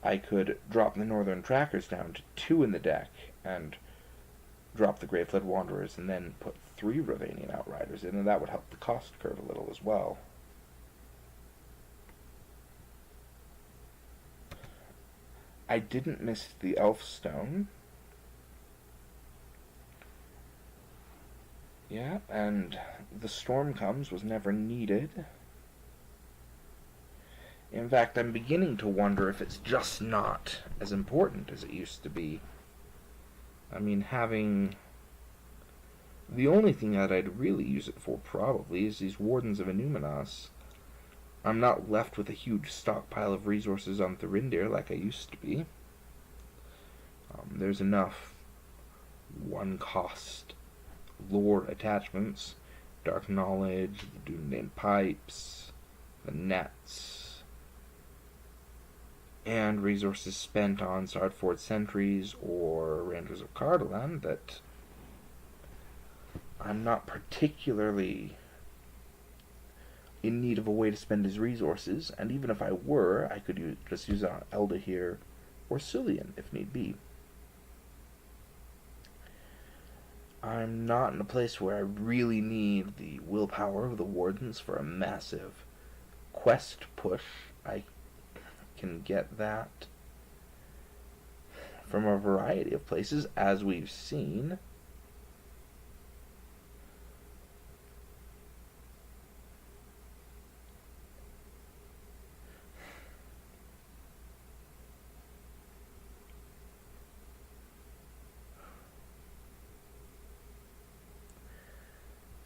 Speaker 1: I could drop the Northern Trackers down to 2 in the deck and drop the Graveflood Wanderers and then put 3 Rovanian Outriders in, and that would help the cost curve a little as well. I didn't miss the Elfstone. Yeah, and the Storm Comes was never needed. In fact, I'm beginning to wonder if it's just not as important as it used to be. I mean, having... The only thing that I'd really use it for, probably, is these Wardens of Innuminas. I'm not left with a huge stockpile of resources on Thurindir like I used to be. There's enough one-cost lore attachments. Dark Knowledge, the Doomname Pipes, the Nets, and resources spent on Sardford Sentries or Rangers of Cardolan that I'm not particularly in need of a way to spend his resources, and even if I were, I could just use it on Eldahir or Cillian if need be. I'm not in a place where I really need the willpower of the Wardens for a massive quest push. I can get that from a variety of places, as we've seen.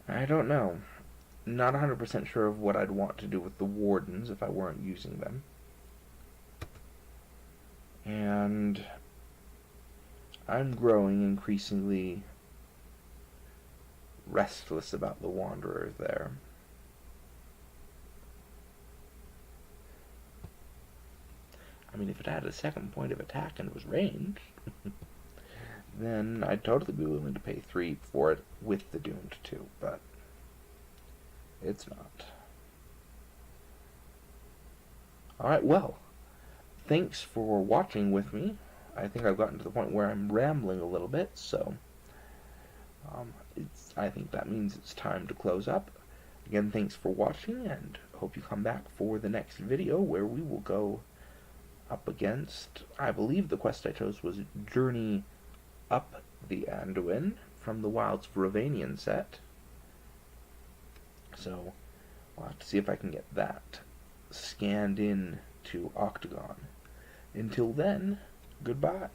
Speaker 1: I don't know. Not 100% sure of what I'd want to do with the Wardens if I weren't using them. And I'm growing increasingly restless about the Wanderers there. I mean, if it had a second point of attack and was ranged, then I'd totally be willing to pay 3 for it with the Doomed too, but it's not. Alright, well, thanks for watching with me. I think I've gotten to the point where I'm rambling a little bit, so I think that means it's time to close up. Again, thanks for watching, and hope you come back for the next video where we will go up against, I believe the quest I chose was Journey Up the Anduin from the Wilds of Rovanian set. So I'll have to see if I can get that scanned in to Octagon. Until then, goodbye.